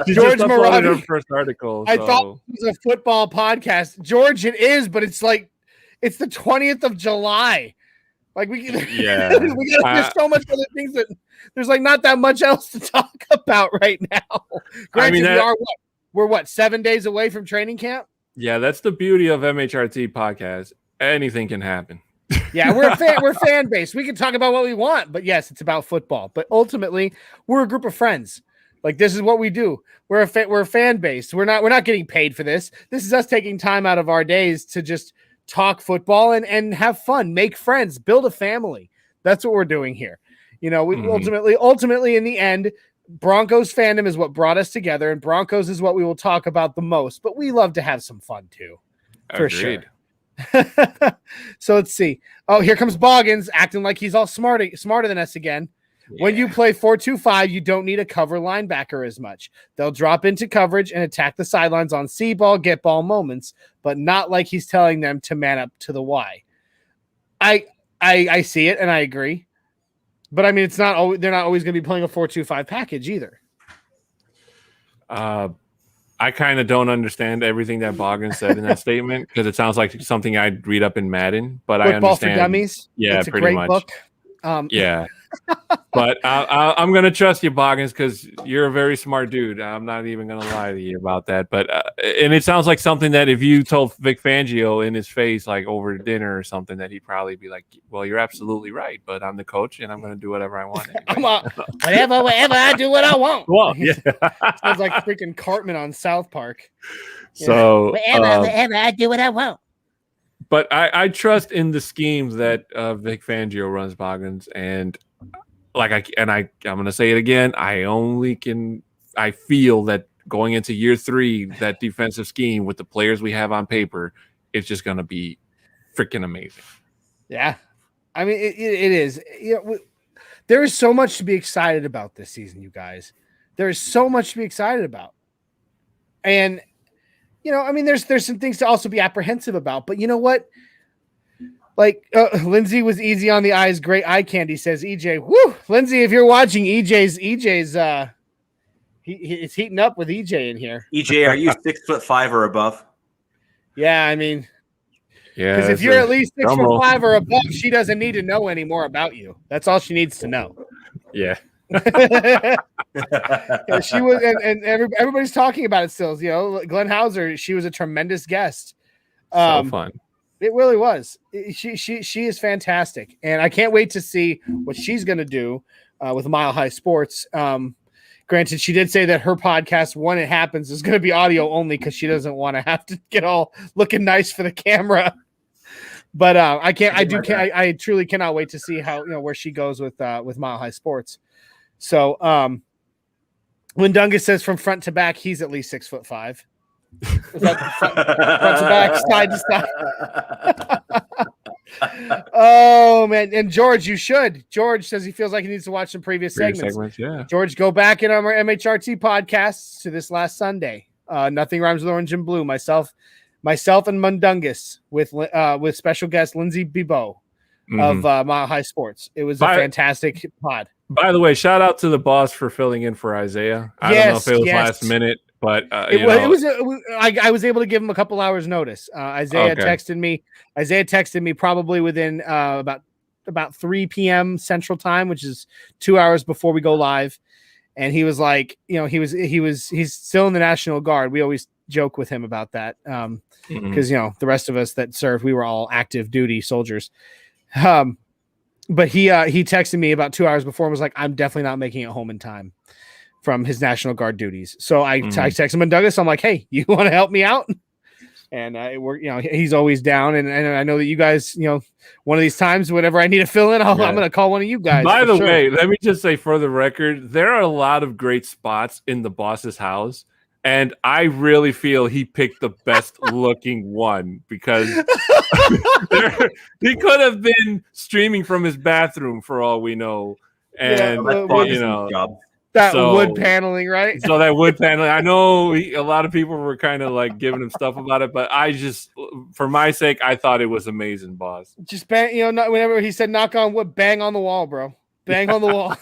George uploaded her first article. I thought it was a football podcast. George, it is, but it's the 20th of July. Like we there's so much other things that there's not that much else to talk about right now. Granted, we're 7 days away from training camp. Yeah, that's the beauty of MHRT Podcast. Anything can happen. Yeah, we're fan base. We can talk about what we want, but yes, it's about football. But ultimately, we're a group of friends. Like, this is what we do. We're a fan base. We're not getting paid for this. This is us taking time out of our days to just talk football and have fun, make friends, build a family. That's what we're doing here. We ultimately in the end, Broncos fandom is what brought us together, and Broncos is what we will talk about the most. But we love to have some fun too, for Agreed. sure. So let's see. Oh, here comes Boggins acting like he's all smarter than us again. Yeah. When you play 4-2-5, you don't need a cover linebacker as much. They'll drop into coverage and attack the sidelines on see ball, get ball moments, but not like he's telling them to man up to the Y. I see it and I agree. But I mean, it's not always, they're not always going to be playing a 4-2-5 package either. I kind of don't understand everything that Boggins said in that statement, because it sounds like something I'd read up in Madden. But I understand. Football for Dummies. Yeah, it's a pretty great much. Book. Yeah. But I'm going to trust you, Boggins, because you're a very smart dude. I'm not even going to lie to you about that. But and it sounds like something that if you told Vic Fangio in his face, like over dinner or something, that he'd probably be like, well, you're absolutely right, but I'm the coach and I'm going to do whatever I want. Anyway. whatever, I do what I want. Well, yeah. Sounds like freaking Cartman on South Park. So whatever, I do what I want. But I trust in the schemes that Vic Fangio runs, Boggins, and I'm going to say it again. I feel that going into year 3, that defensive scheme with the players we have on paper, it's just going to be freaking amazing. Yeah, I mean it is. There is so much to be excited about this season, you guys. There is so much to be excited about, and. I mean, there's some things to also be apprehensive about, but you know what? Like, Lindsay was easy on the eyes. Great eye candy, says EJ. Woo! Lindsay, if you're watching, EJ's it's heating up with EJ in here. EJ, are you 6'5" or above? Yeah, I mean, yeah, because if you're at least 6'5" or above, she doesn't need to know any more about you. That's all she needs to know. Yeah. She was, and everybody's talking about it still. Glenn Hauser, she was a tremendous guest. So fun. It really was. She is fantastic, and I can't wait to see what she's going to do with Mile High Sports. Granted, she did say that her podcast, when it happens, is going to be audio only because she doesn't want to have to get all looking nice for the camera. But I truly cannot wait to see how where she goes with Mile High Sports. So when Dungus says from front to back, he's at least 6'5". Is that front to back, side to side? Oh man! And George, you should. George says he feels like he needs to watch some previous segments. Yeah. George, go back in on our MHRT podcasts to this last Sunday. Nothing Rhymes with Orange and Blue. Myself and Mundungus with special guest Lindsay Bibeau of Mile High Sports. It was a fantastic pod. By the way, shout out to the boss for filling in for Isaiah. I don't know if it was last minute, but I was able to give him a couple hours notice. Isaiah texted me probably within about 3 p.m. Central Time, which is 2 hours before we go live. And he was like, he's still in the National Guard. We always joke with him about that because the rest of us that served, we were all active duty soldiers. But he texted me about 2 hours before and was like, I'm definitely not making it home in time from his National Guard duties. So I texted him and Douglas. I'm like, hey, you want to help me out? And he's always down. And I know that you guys, one of these times, whenever I need to fill in, I'm going to call one of you guys. By the way, let me just say for the record, there are a lot of great spots in the boss's house. And I really feel he picked the best looking one because he could have been streaming from his bathroom for all we know. And, that wood paneling, right? So that wood paneling, I know a lot of people were kind of like giving him stuff about it, but I just, for my sake, I thought it was amazing, boss. Just bang, whenever he said knock on wood, bang on the wall, bro. Bang on the wall.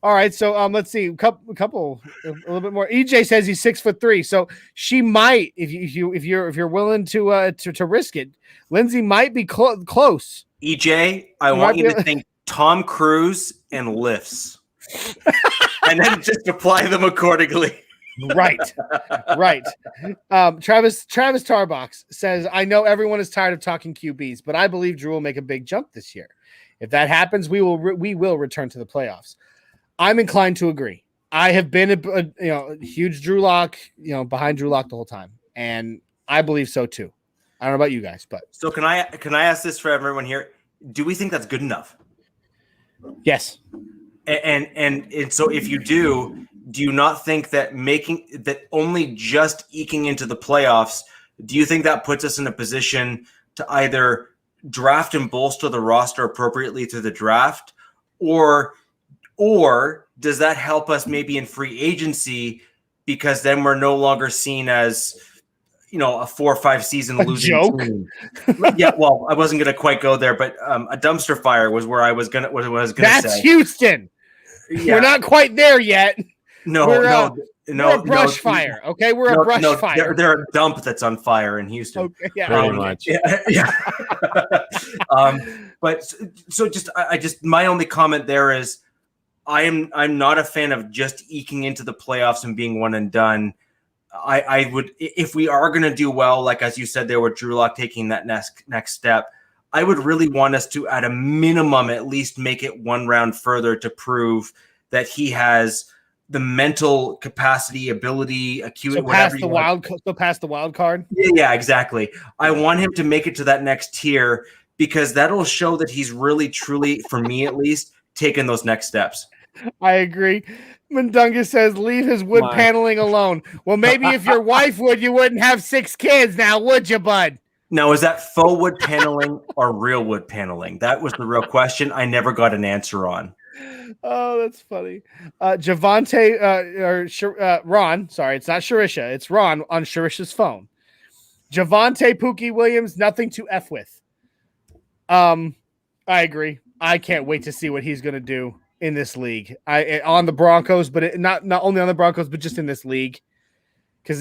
All right, so let's see, a little bit more. EJ says he's 6'3", so she might, if you're willing to risk it, Lindsay might be close. EJ, I want you to think Tom Cruise and lifts, and then just apply them accordingly. Right. Travis Tarbox says, I know everyone is tired of talking QBs, but I believe Drew will make a big jump this year. If that happens, we will return to the playoffs. I'm inclined to agree. I have been a huge Drew Lock, behind Drew Lock the whole time, and I believe so too. I don't know about you guys, but so can I ask this for everyone here? Do we think that's good enough? Yes. And so if you do you not think that only just eking into the playoffs, do you think that puts us in a position to either draft and bolster the roster appropriately through the draft, or does that help us maybe in free agency, because then we're no longer seen as a 4 or 5 season losing joke team? Yeah, well, I wasn't going to quite go there, but a dumpster fire was where I was going to say. That's Houston. Yeah. We're not quite there yet. No, we're a brush fire. Okay, we're a brush fire. They're a dump that's on fire in Houston. Okay, yeah, pretty much. Yeah. But so my only comment there is, I'm not a fan of just eking into the playoffs and being one and done. I would, if we are going to do well, like as you said there with Drew Lock taking that next step, I would really want us to, at a minimum, at least make it one round further to prove that he has the mental capacity, ability, acuity, whatever you want. So past the wild card. Yeah, exactly. I want him to make it to that next tier, because that'll show that he's really, truly, for me at least, taken those next steps. I agree. Mundungus says, leave his wood paneling alone. Well, maybe if your wife would, you wouldn't have 6 kids now, would you, bud? Now, is that faux wood paneling or real wood paneling? That was the real question. I never got an answer on. Oh, that's funny. Javante, Ron, sorry, it's not Sharisha. It's Ron on Sharisha's phone. Javante Pookie Williams, nothing to F with. I agree. I can't wait to see what he's going to do in this league. On the Broncos, but not only on the Broncos, but just in this league. Because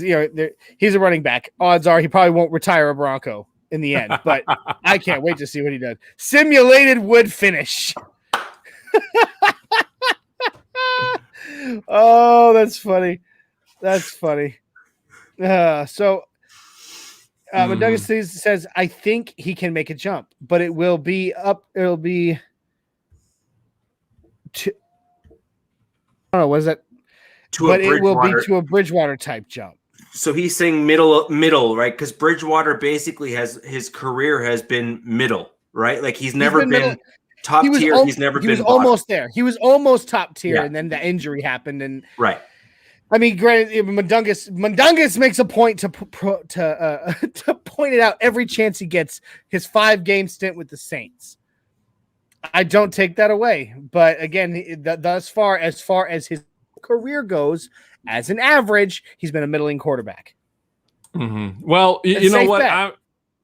he's a running back. Odds are he probably won't retire a Bronco in the end. But I can't wait to see what he does. Simulated wood finish. Oh, that's funny. That's funny. Douglas says, I think he can make a jump, but it will be up. It'll be to, I don't know, what is that? But it will be to a Bridgewater type jump. So he's saying middle, right? Because Bridgewater basically his career has been middle, right? Like he's never been top tier. He's never been. He was almost there. He was almost top tier, and then the injury happened. And right. I mean, granted, Mundungus makes a point to point it out every chance he gets. His 5-game stint with the Saints. I don't take that away, but again, thus far as his career goes, as an average, he's been a middling quarterback. Mm-hmm. Well, you know what?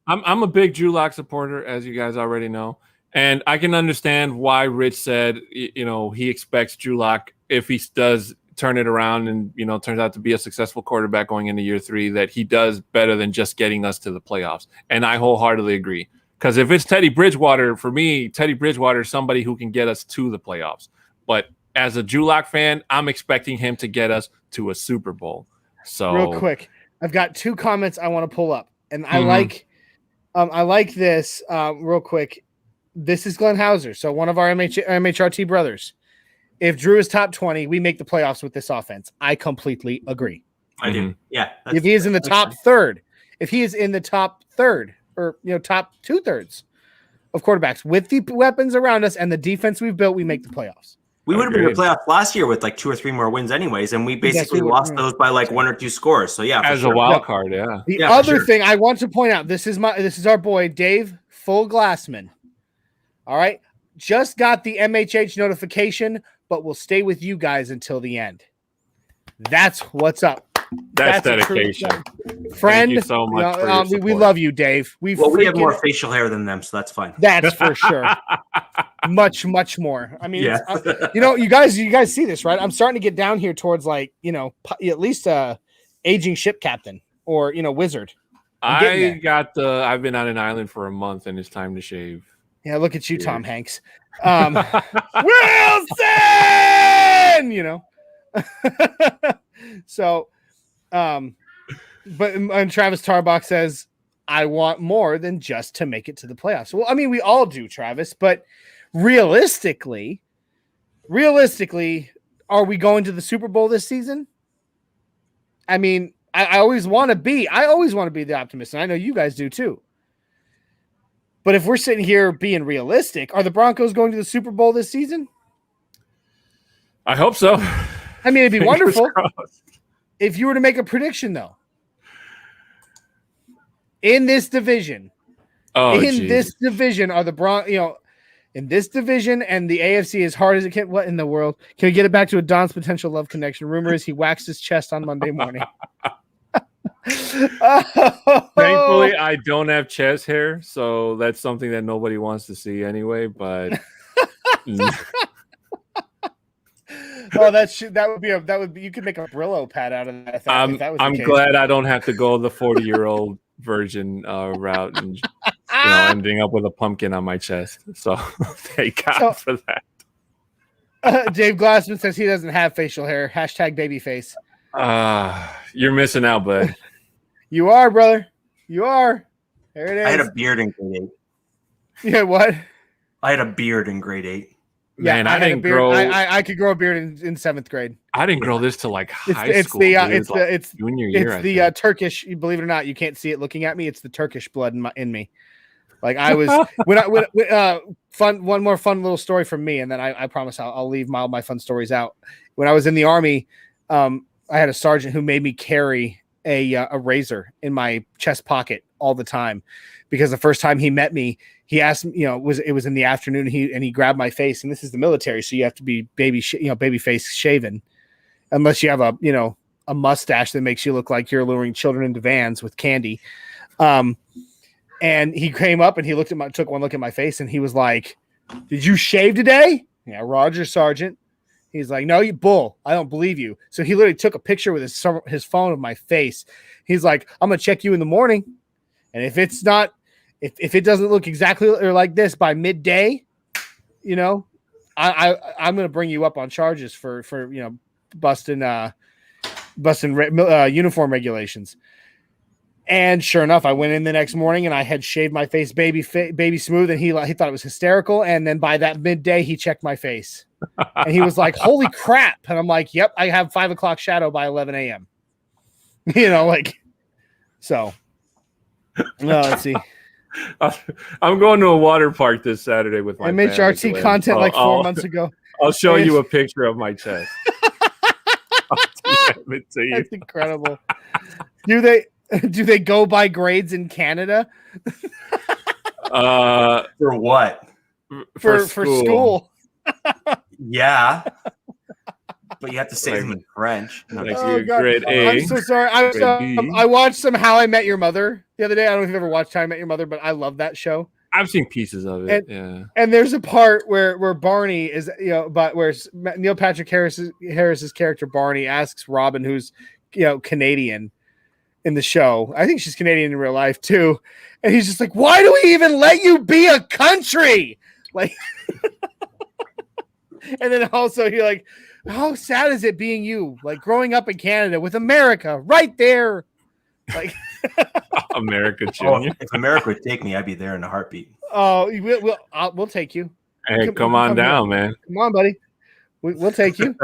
I'm a big Drew Lock supporter, as you guys already know, and I can understand why Rich said, he expects Drew Lock, if he does turn it around and turns out to be a successful quarterback going into year 3, that he does better than just getting us to the playoffs. And I wholeheartedly agree. Because if it's Teddy Bridgewater, for me, Teddy Bridgewater is somebody who can get us to the playoffs. But as a Drew Lock fan, I'm expecting him to get us to a Super Bowl. So real quick, I've got 2 comments I want to pull up, and I like this real quick. This is Glenn Hauser, so one of our MHRT brothers. If Drew is top 20, we make the playoffs with this offense. I completely agree. I do. Yeah. If he is in the top third, or top 2/3 of quarterbacks with the weapons around us and the defense we've built, we make the playoffs. We would have been in the playoffs last year with like 2 or 3 more wins anyways, and we basically lost those by like 1 or 2 scores. So yeah, as a wild card, yeah. The other thing I want to point out, this is our boy Dave Full Glassman. All right, just got the MHH notification, but we'll stay with you guys until the end. That's what's up. That's dedication. Friend, thank you so much. We love you, Dave. We have more facial hair than them, so that's fine. That's for sure. much more. I mean, you guys see this, right? I'm starting to get down here towards at least aging ship captain or wizard. I've been on an island for a month, and it's time to shave. Yeah, look at you, Tom Hanks. Wilson, So But and Travis Tarbock says, I want more than just to make it to the playoffs. Well, I mean, we all do, Travis, but realistically, are we going to the Super Bowl this season? I mean, I always want to be the optimist, and I know you guys do too. But if we're sitting here being realistic, are the Broncos going to the Super Bowl this season? I hope so. I mean, it'd be wonderful if you were to make a prediction, though. In this division, are the Broncos, in this division and the AFC as hard as it can. What in the world? Can we get it back to a Don's potential love connection? Rumor is he waxed his chest on Monday morning. Thankfully, I don't have chest hair, so that's something that nobody wants to see anyway. But that would be you could make a Brillo pad out of that. If that was I'm glad I don't have to go the 40-year-old version route and ending up with a pumpkin on my chest. So thank God for that. Dave Glassman says he doesn't have facial hair. #babyface. You're missing out, bud. You are, brother. You are. There it is. I had a beard in grade 8. Yeah, what? I had a beard in grade 8. Man, yeah, I didn't grow. I could grow a beard in 7th grade. I didn't grow this till like high school. It's junior year. It's the Turkish. Believe it or not, you can't see it looking at me. It's the Turkish blood in me. Like I was one more fun little story from me, and then I promise I'll leave all my fun stories out. When I was in the Army, I had a sergeant who made me carry a razor in my chest pocket all the time, because the first time he met me, he asked me, it was in the afternoon, and he grabbed my face, and this is the military, so you have to be baby face shaven, unless you have a mustache that makes you look like you're luring children into vans with candy. And he came up and he took one look at my face, and he was like, "Did you shave today?" Yeah, Roger, Sergeant. He's like, "No, you bull. I don't believe you." So he literally took a picture with his phone of my face. He's like, "I'm gonna check you in the morning, and if it's not, if it doesn't look exactly or like this by midday, I'm gonna bring you up on charges for busting uniform regulations." And sure enough, I went in the next morning and I had shaved my face baby smooth, and he thought it was hysterical. And then by that midday, he checked my face, and he was like, "Holy crap!" And I'm like, "Yep, I have 5 o'clock shadow by 11 a.m." So. No, let's see. I'm going to a water park this Saturday with my MHRT content 4 months ago. I'll show you a picture of my chest. That's incredible. Do they go by grades in Canada? For what? For school. Yeah. But you have to say them in French. Grade A. I'm so sorry. I watched some How I Met Your Mother the other day. I don't know if you've ever watched How I Met Your Mother, but I love that show. I've seen pieces of it. And there's a part where Barney is, where Neil Patrick Harris's character Barney asks Robin, who's Canadian in the show. I think she's Canadian in real life too. And he's just like, "Why do we even let you be a country?" Like, and then also you're like, "How sad is it being you, like growing up in Canada with America right there?" Like America Junior. If America would take me, I'd be there in a heartbeat. Oh, we'll take you. Hey, come on down, man. Come on, buddy. We'll take you.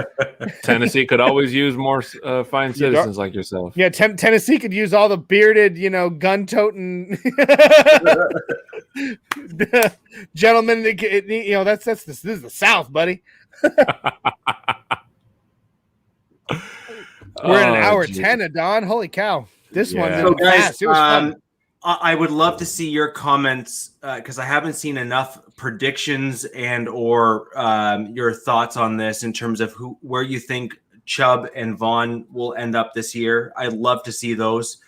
Tennessee could always use more fine citizens like yourself. Yeah, Tennessee could use all the bearded, gun-toting gentlemen. This is the South, buddy. We're in an hour 10 of Don. Holy cow! This one did fast. It was fun. I would love to see your comments because I haven't seen enough predictions or your thoughts on this in terms of where you think Chubb and Vaughn will end up this year. I'd love to see those.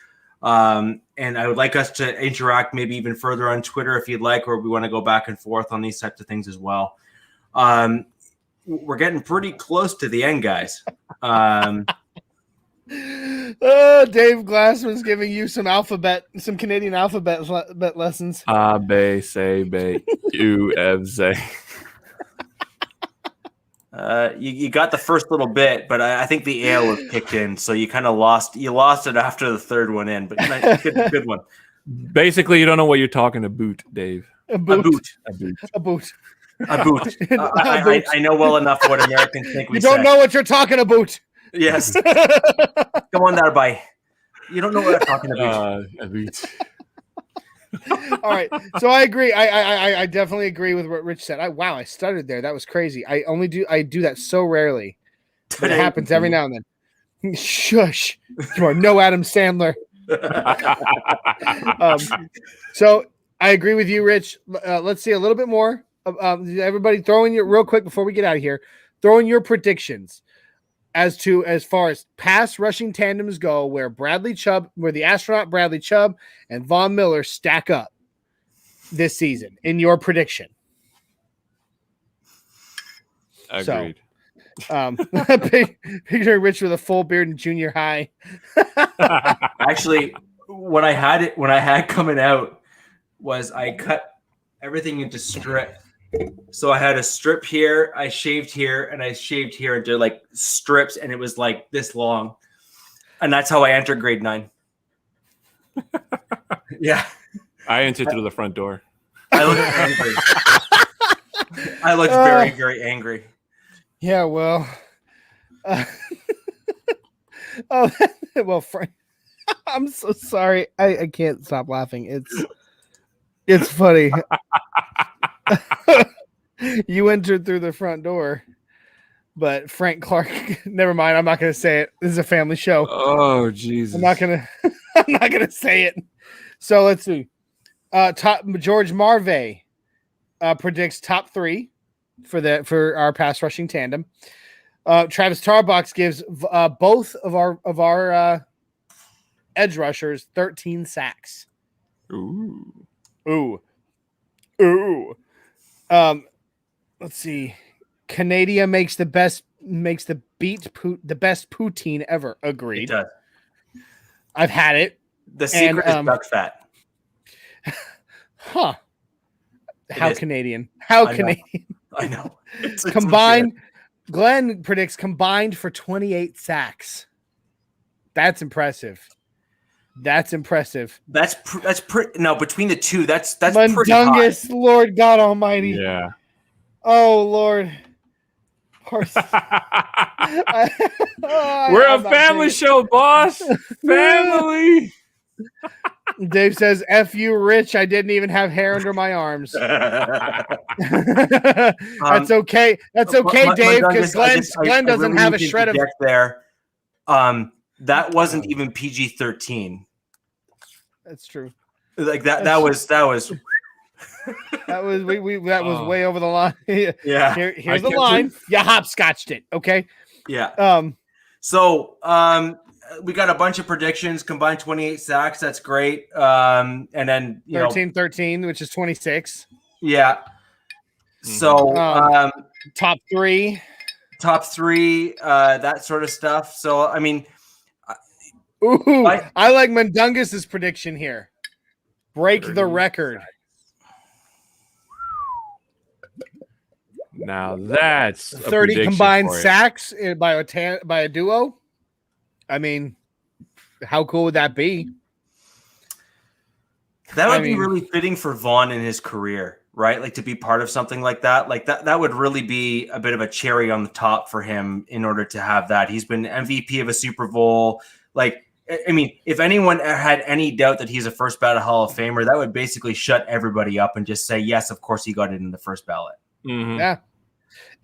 And I would like us to interact maybe even further on Twitter if you'd like, or we want to go back and forth on these types of things as well. We're getting pretty close to the end, guys. Dave Glassman's giving you some Canadian alphabet lessons. A, B, C, B, U, F, Z. You got the first little bit, but I think the ale was kicked in, so you kind of lost. You lost it after the third one in, but good one. Basically, you don't know what you're talking about, Dave. A boot. I know well enough what Americans think we You don't know what you're talking about. Yes. Come on there, bye. You don't know what I'm talking about. A boot. All right, so I agree. I definitely agree with what Rich said. I stuttered there. That was crazy. I do that so rarely, but it happens every now and then. Shush! You are no Adam Sandler. So I agree with you, Rich. Let's see a little bit more. Everybody, throw in your real quick before we get out of here. Throw in your predictions as far as pass rushing tandems go, where the astronaut Bradley Chubb and Von Miller stack up this season in your prediction. Agreed. So, picturing Rich with a full beard in junior high. Actually, when I had coming out was I cut everything into strip. So I had a strip here, I shaved here, and I shaved here into like strips, and it was like this long. And that's how I entered grade 9. Yeah. I entered through the front door. I looked angry. I looked very, very angry. Yeah, well. Well, Frank, I'm so sorry. I can't stop laughing. It's funny. You entered through the front door, but Frank Clark. Never mind. I'm not going to say it. This is a family show. Oh Jesus! I'm not gonna say it. So let's see. George Marvey predicts top 3 for our pass rushing tandem. Travis Tarbox gives both of our edge rushers 13 sacks. Ooh. Let's see. Canada makes the best poutine ever. Agreed. It does. I've had it. The secret is duck fat. Huh. How Canadian? How Canadian? I know. It's combined. Glenn predicts combined for 28 sacks. That's impressive. That's pretty. No, between the two, that's pretty high. Lord God Almighty. Yeah. Oh Lord. We're a family show, boss. Family. Dave says, "F you, Rich. I didn't even have hair under my arms." That's okay. That's okay, Dave, because Glenn doesn't really have a shred of there. That wasn't even PG-13. That's true. Like that was that was way over the line. Yeah. Here's the line. You hopscotched it. Okay. Yeah. So we got a bunch of predictions. Combined 28 sacks. That's great. And then 13, which is 26. Yeah. So top 3, that sort of stuff. So I mean, I like Mundungus's prediction here. Break the record. Now that's 30 combined sacks by a duo. I mean, how cool would that be? That would be really fitting for Vaughn in his career, right? Like to be part of something like that. Like that would really be a bit of a cherry on the top for him in order to have that. He's been MVP of a Super Bowl. Like, I mean, if anyone had any doubt that he's a first ballot Hall of Famer, that would basically shut everybody up and just say, yes, of course he got it in the first ballot. Mm-hmm. Yeah.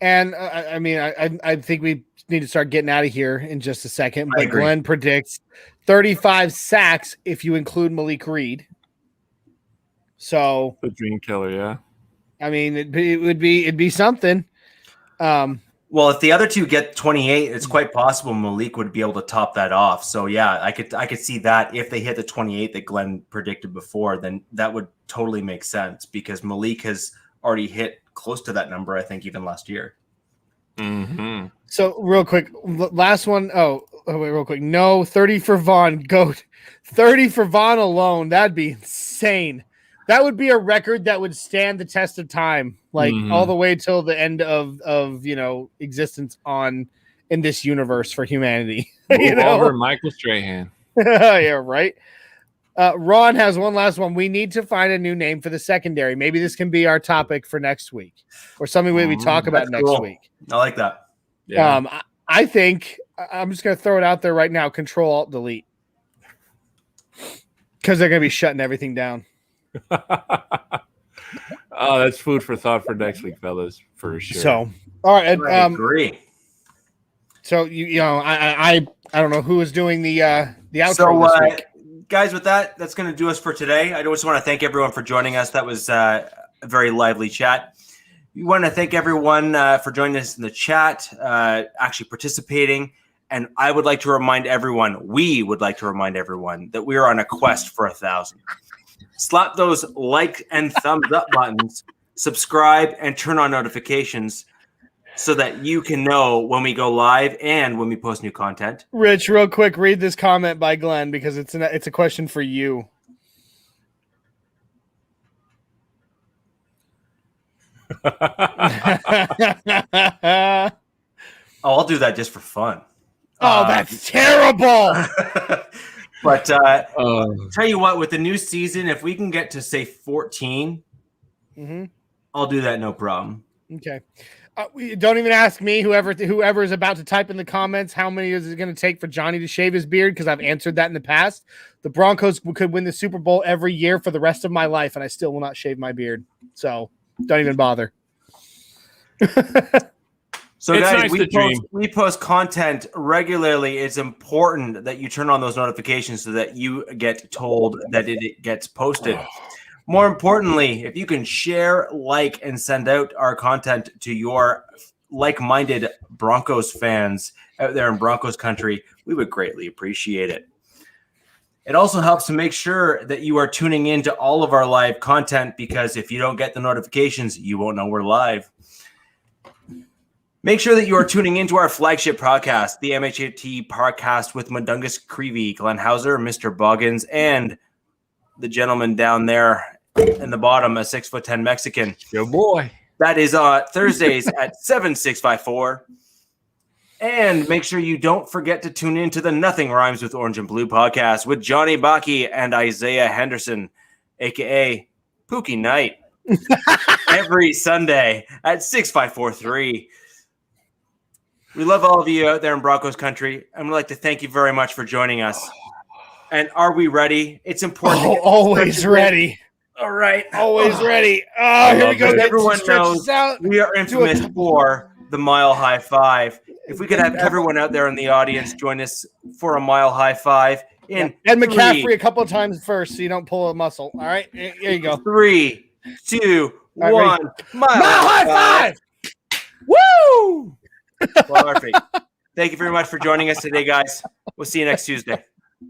And I mean, I think we need to start getting out of here in just a second. But Glenn predicts 35 sacks if you include Malik Reed. So the dream killer, yeah. I mean, it'd be something. Well, if the other two get 28, it's quite possible Malik would be able to top that off. So yeah, I could see that if they hit the 28 that Glenn predicted before, then that would totally make sense because Malik has already hit close to that number, I think, even last year. Mm-hmm. So real quick, last one. Oh wait, real quick. No, 30 for Vaughn. Goat. 30 for Vaughn alone. That'd be insane. That would be a record that would stand the test of time, like all the way till the end of existence in this universe for humanity. Move over Michael Strahan. Yeah, right. Ron has one last one. We need to find a new name for the secondary. Maybe this can be our topic for next week, or something we talk about next week. I like that. Yeah. I think I'm just going to throw it out there right now. Control Alt Delete, because they're going to be shutting everything down. Oh, that's food for thought for next week, fellas, for sure. So, all right. I agree. So I don't know who is doing the outro this week. Guys, with that's going to do us for today. I just want to thank everyone for joining us. That was a very lively chat. We want to thank everyone for joining us in the chat, actually participating. And we would like to remind everyone that we are on a quest for 1,000. Slap those like and thumbs up buttons, subscribe, and turn on notifications so that you can know when we go live and when we post new content. Rich, real quick, read this comment by Glenn because it's a question for you. I'll do that just for fun. Oh, that's terrible. But tell you what, with the new season, if we can get to say 14, I'll do that, no problem. Okay. Don't even ask me, whoever is about to type in the comments, how many is it going to take for Johnny to shave his beard? Because I've answered that in the past. The Broncos could win the Super Bowl every year for the rest of my life, and I still will not shave my beard. So don't even bother. So guys, we post content regularly. It's important that you turn on those notifications so that you get told that it gets posted. More importantly, if you can share, like, and send out our content to your like-minded Broncos fans out there in Broncos country, we would greatly appreciate it. It also helps to make sure that you are tuning in to all of our live content, because if you don't get the notifications, you won't know we're live. Make sure that you are tuning into our flagship podcast, the MHRT Podcast, with Mundungus Creevy, Glenn Hauser, Mr. Boggins, and the gentleman down there in the bottom, a 6'10" Mexican. Your boy. That is Thursdays at 7/654. And make sure you don't forget to tune in to the Nothing Rhymes with Orange and Blue podcast with Johnny Baki and Isaiah Henderson, a.k.a. Pookie Night, every Sunday at 6543. We love all of you out there in Broncos country, and we'd like to thank you very much for joining us. And are we ready? It's important. Always ready. All right. Always ready. Oh, here we go. Everyone knows we are infamous for the Mile High Five. If we could have everyone out there in the audience join us for a Mile High Five. Ed McCaffrey a couple of times first so you don't pull a muscle. All right. Here you go. 3, 2, 1. Mile High Five. Woo! Perfect. Thank you very much for joining us today, guys. We'll see you next Tuesday.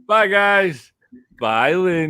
Bye, guys. Bye, Lynn.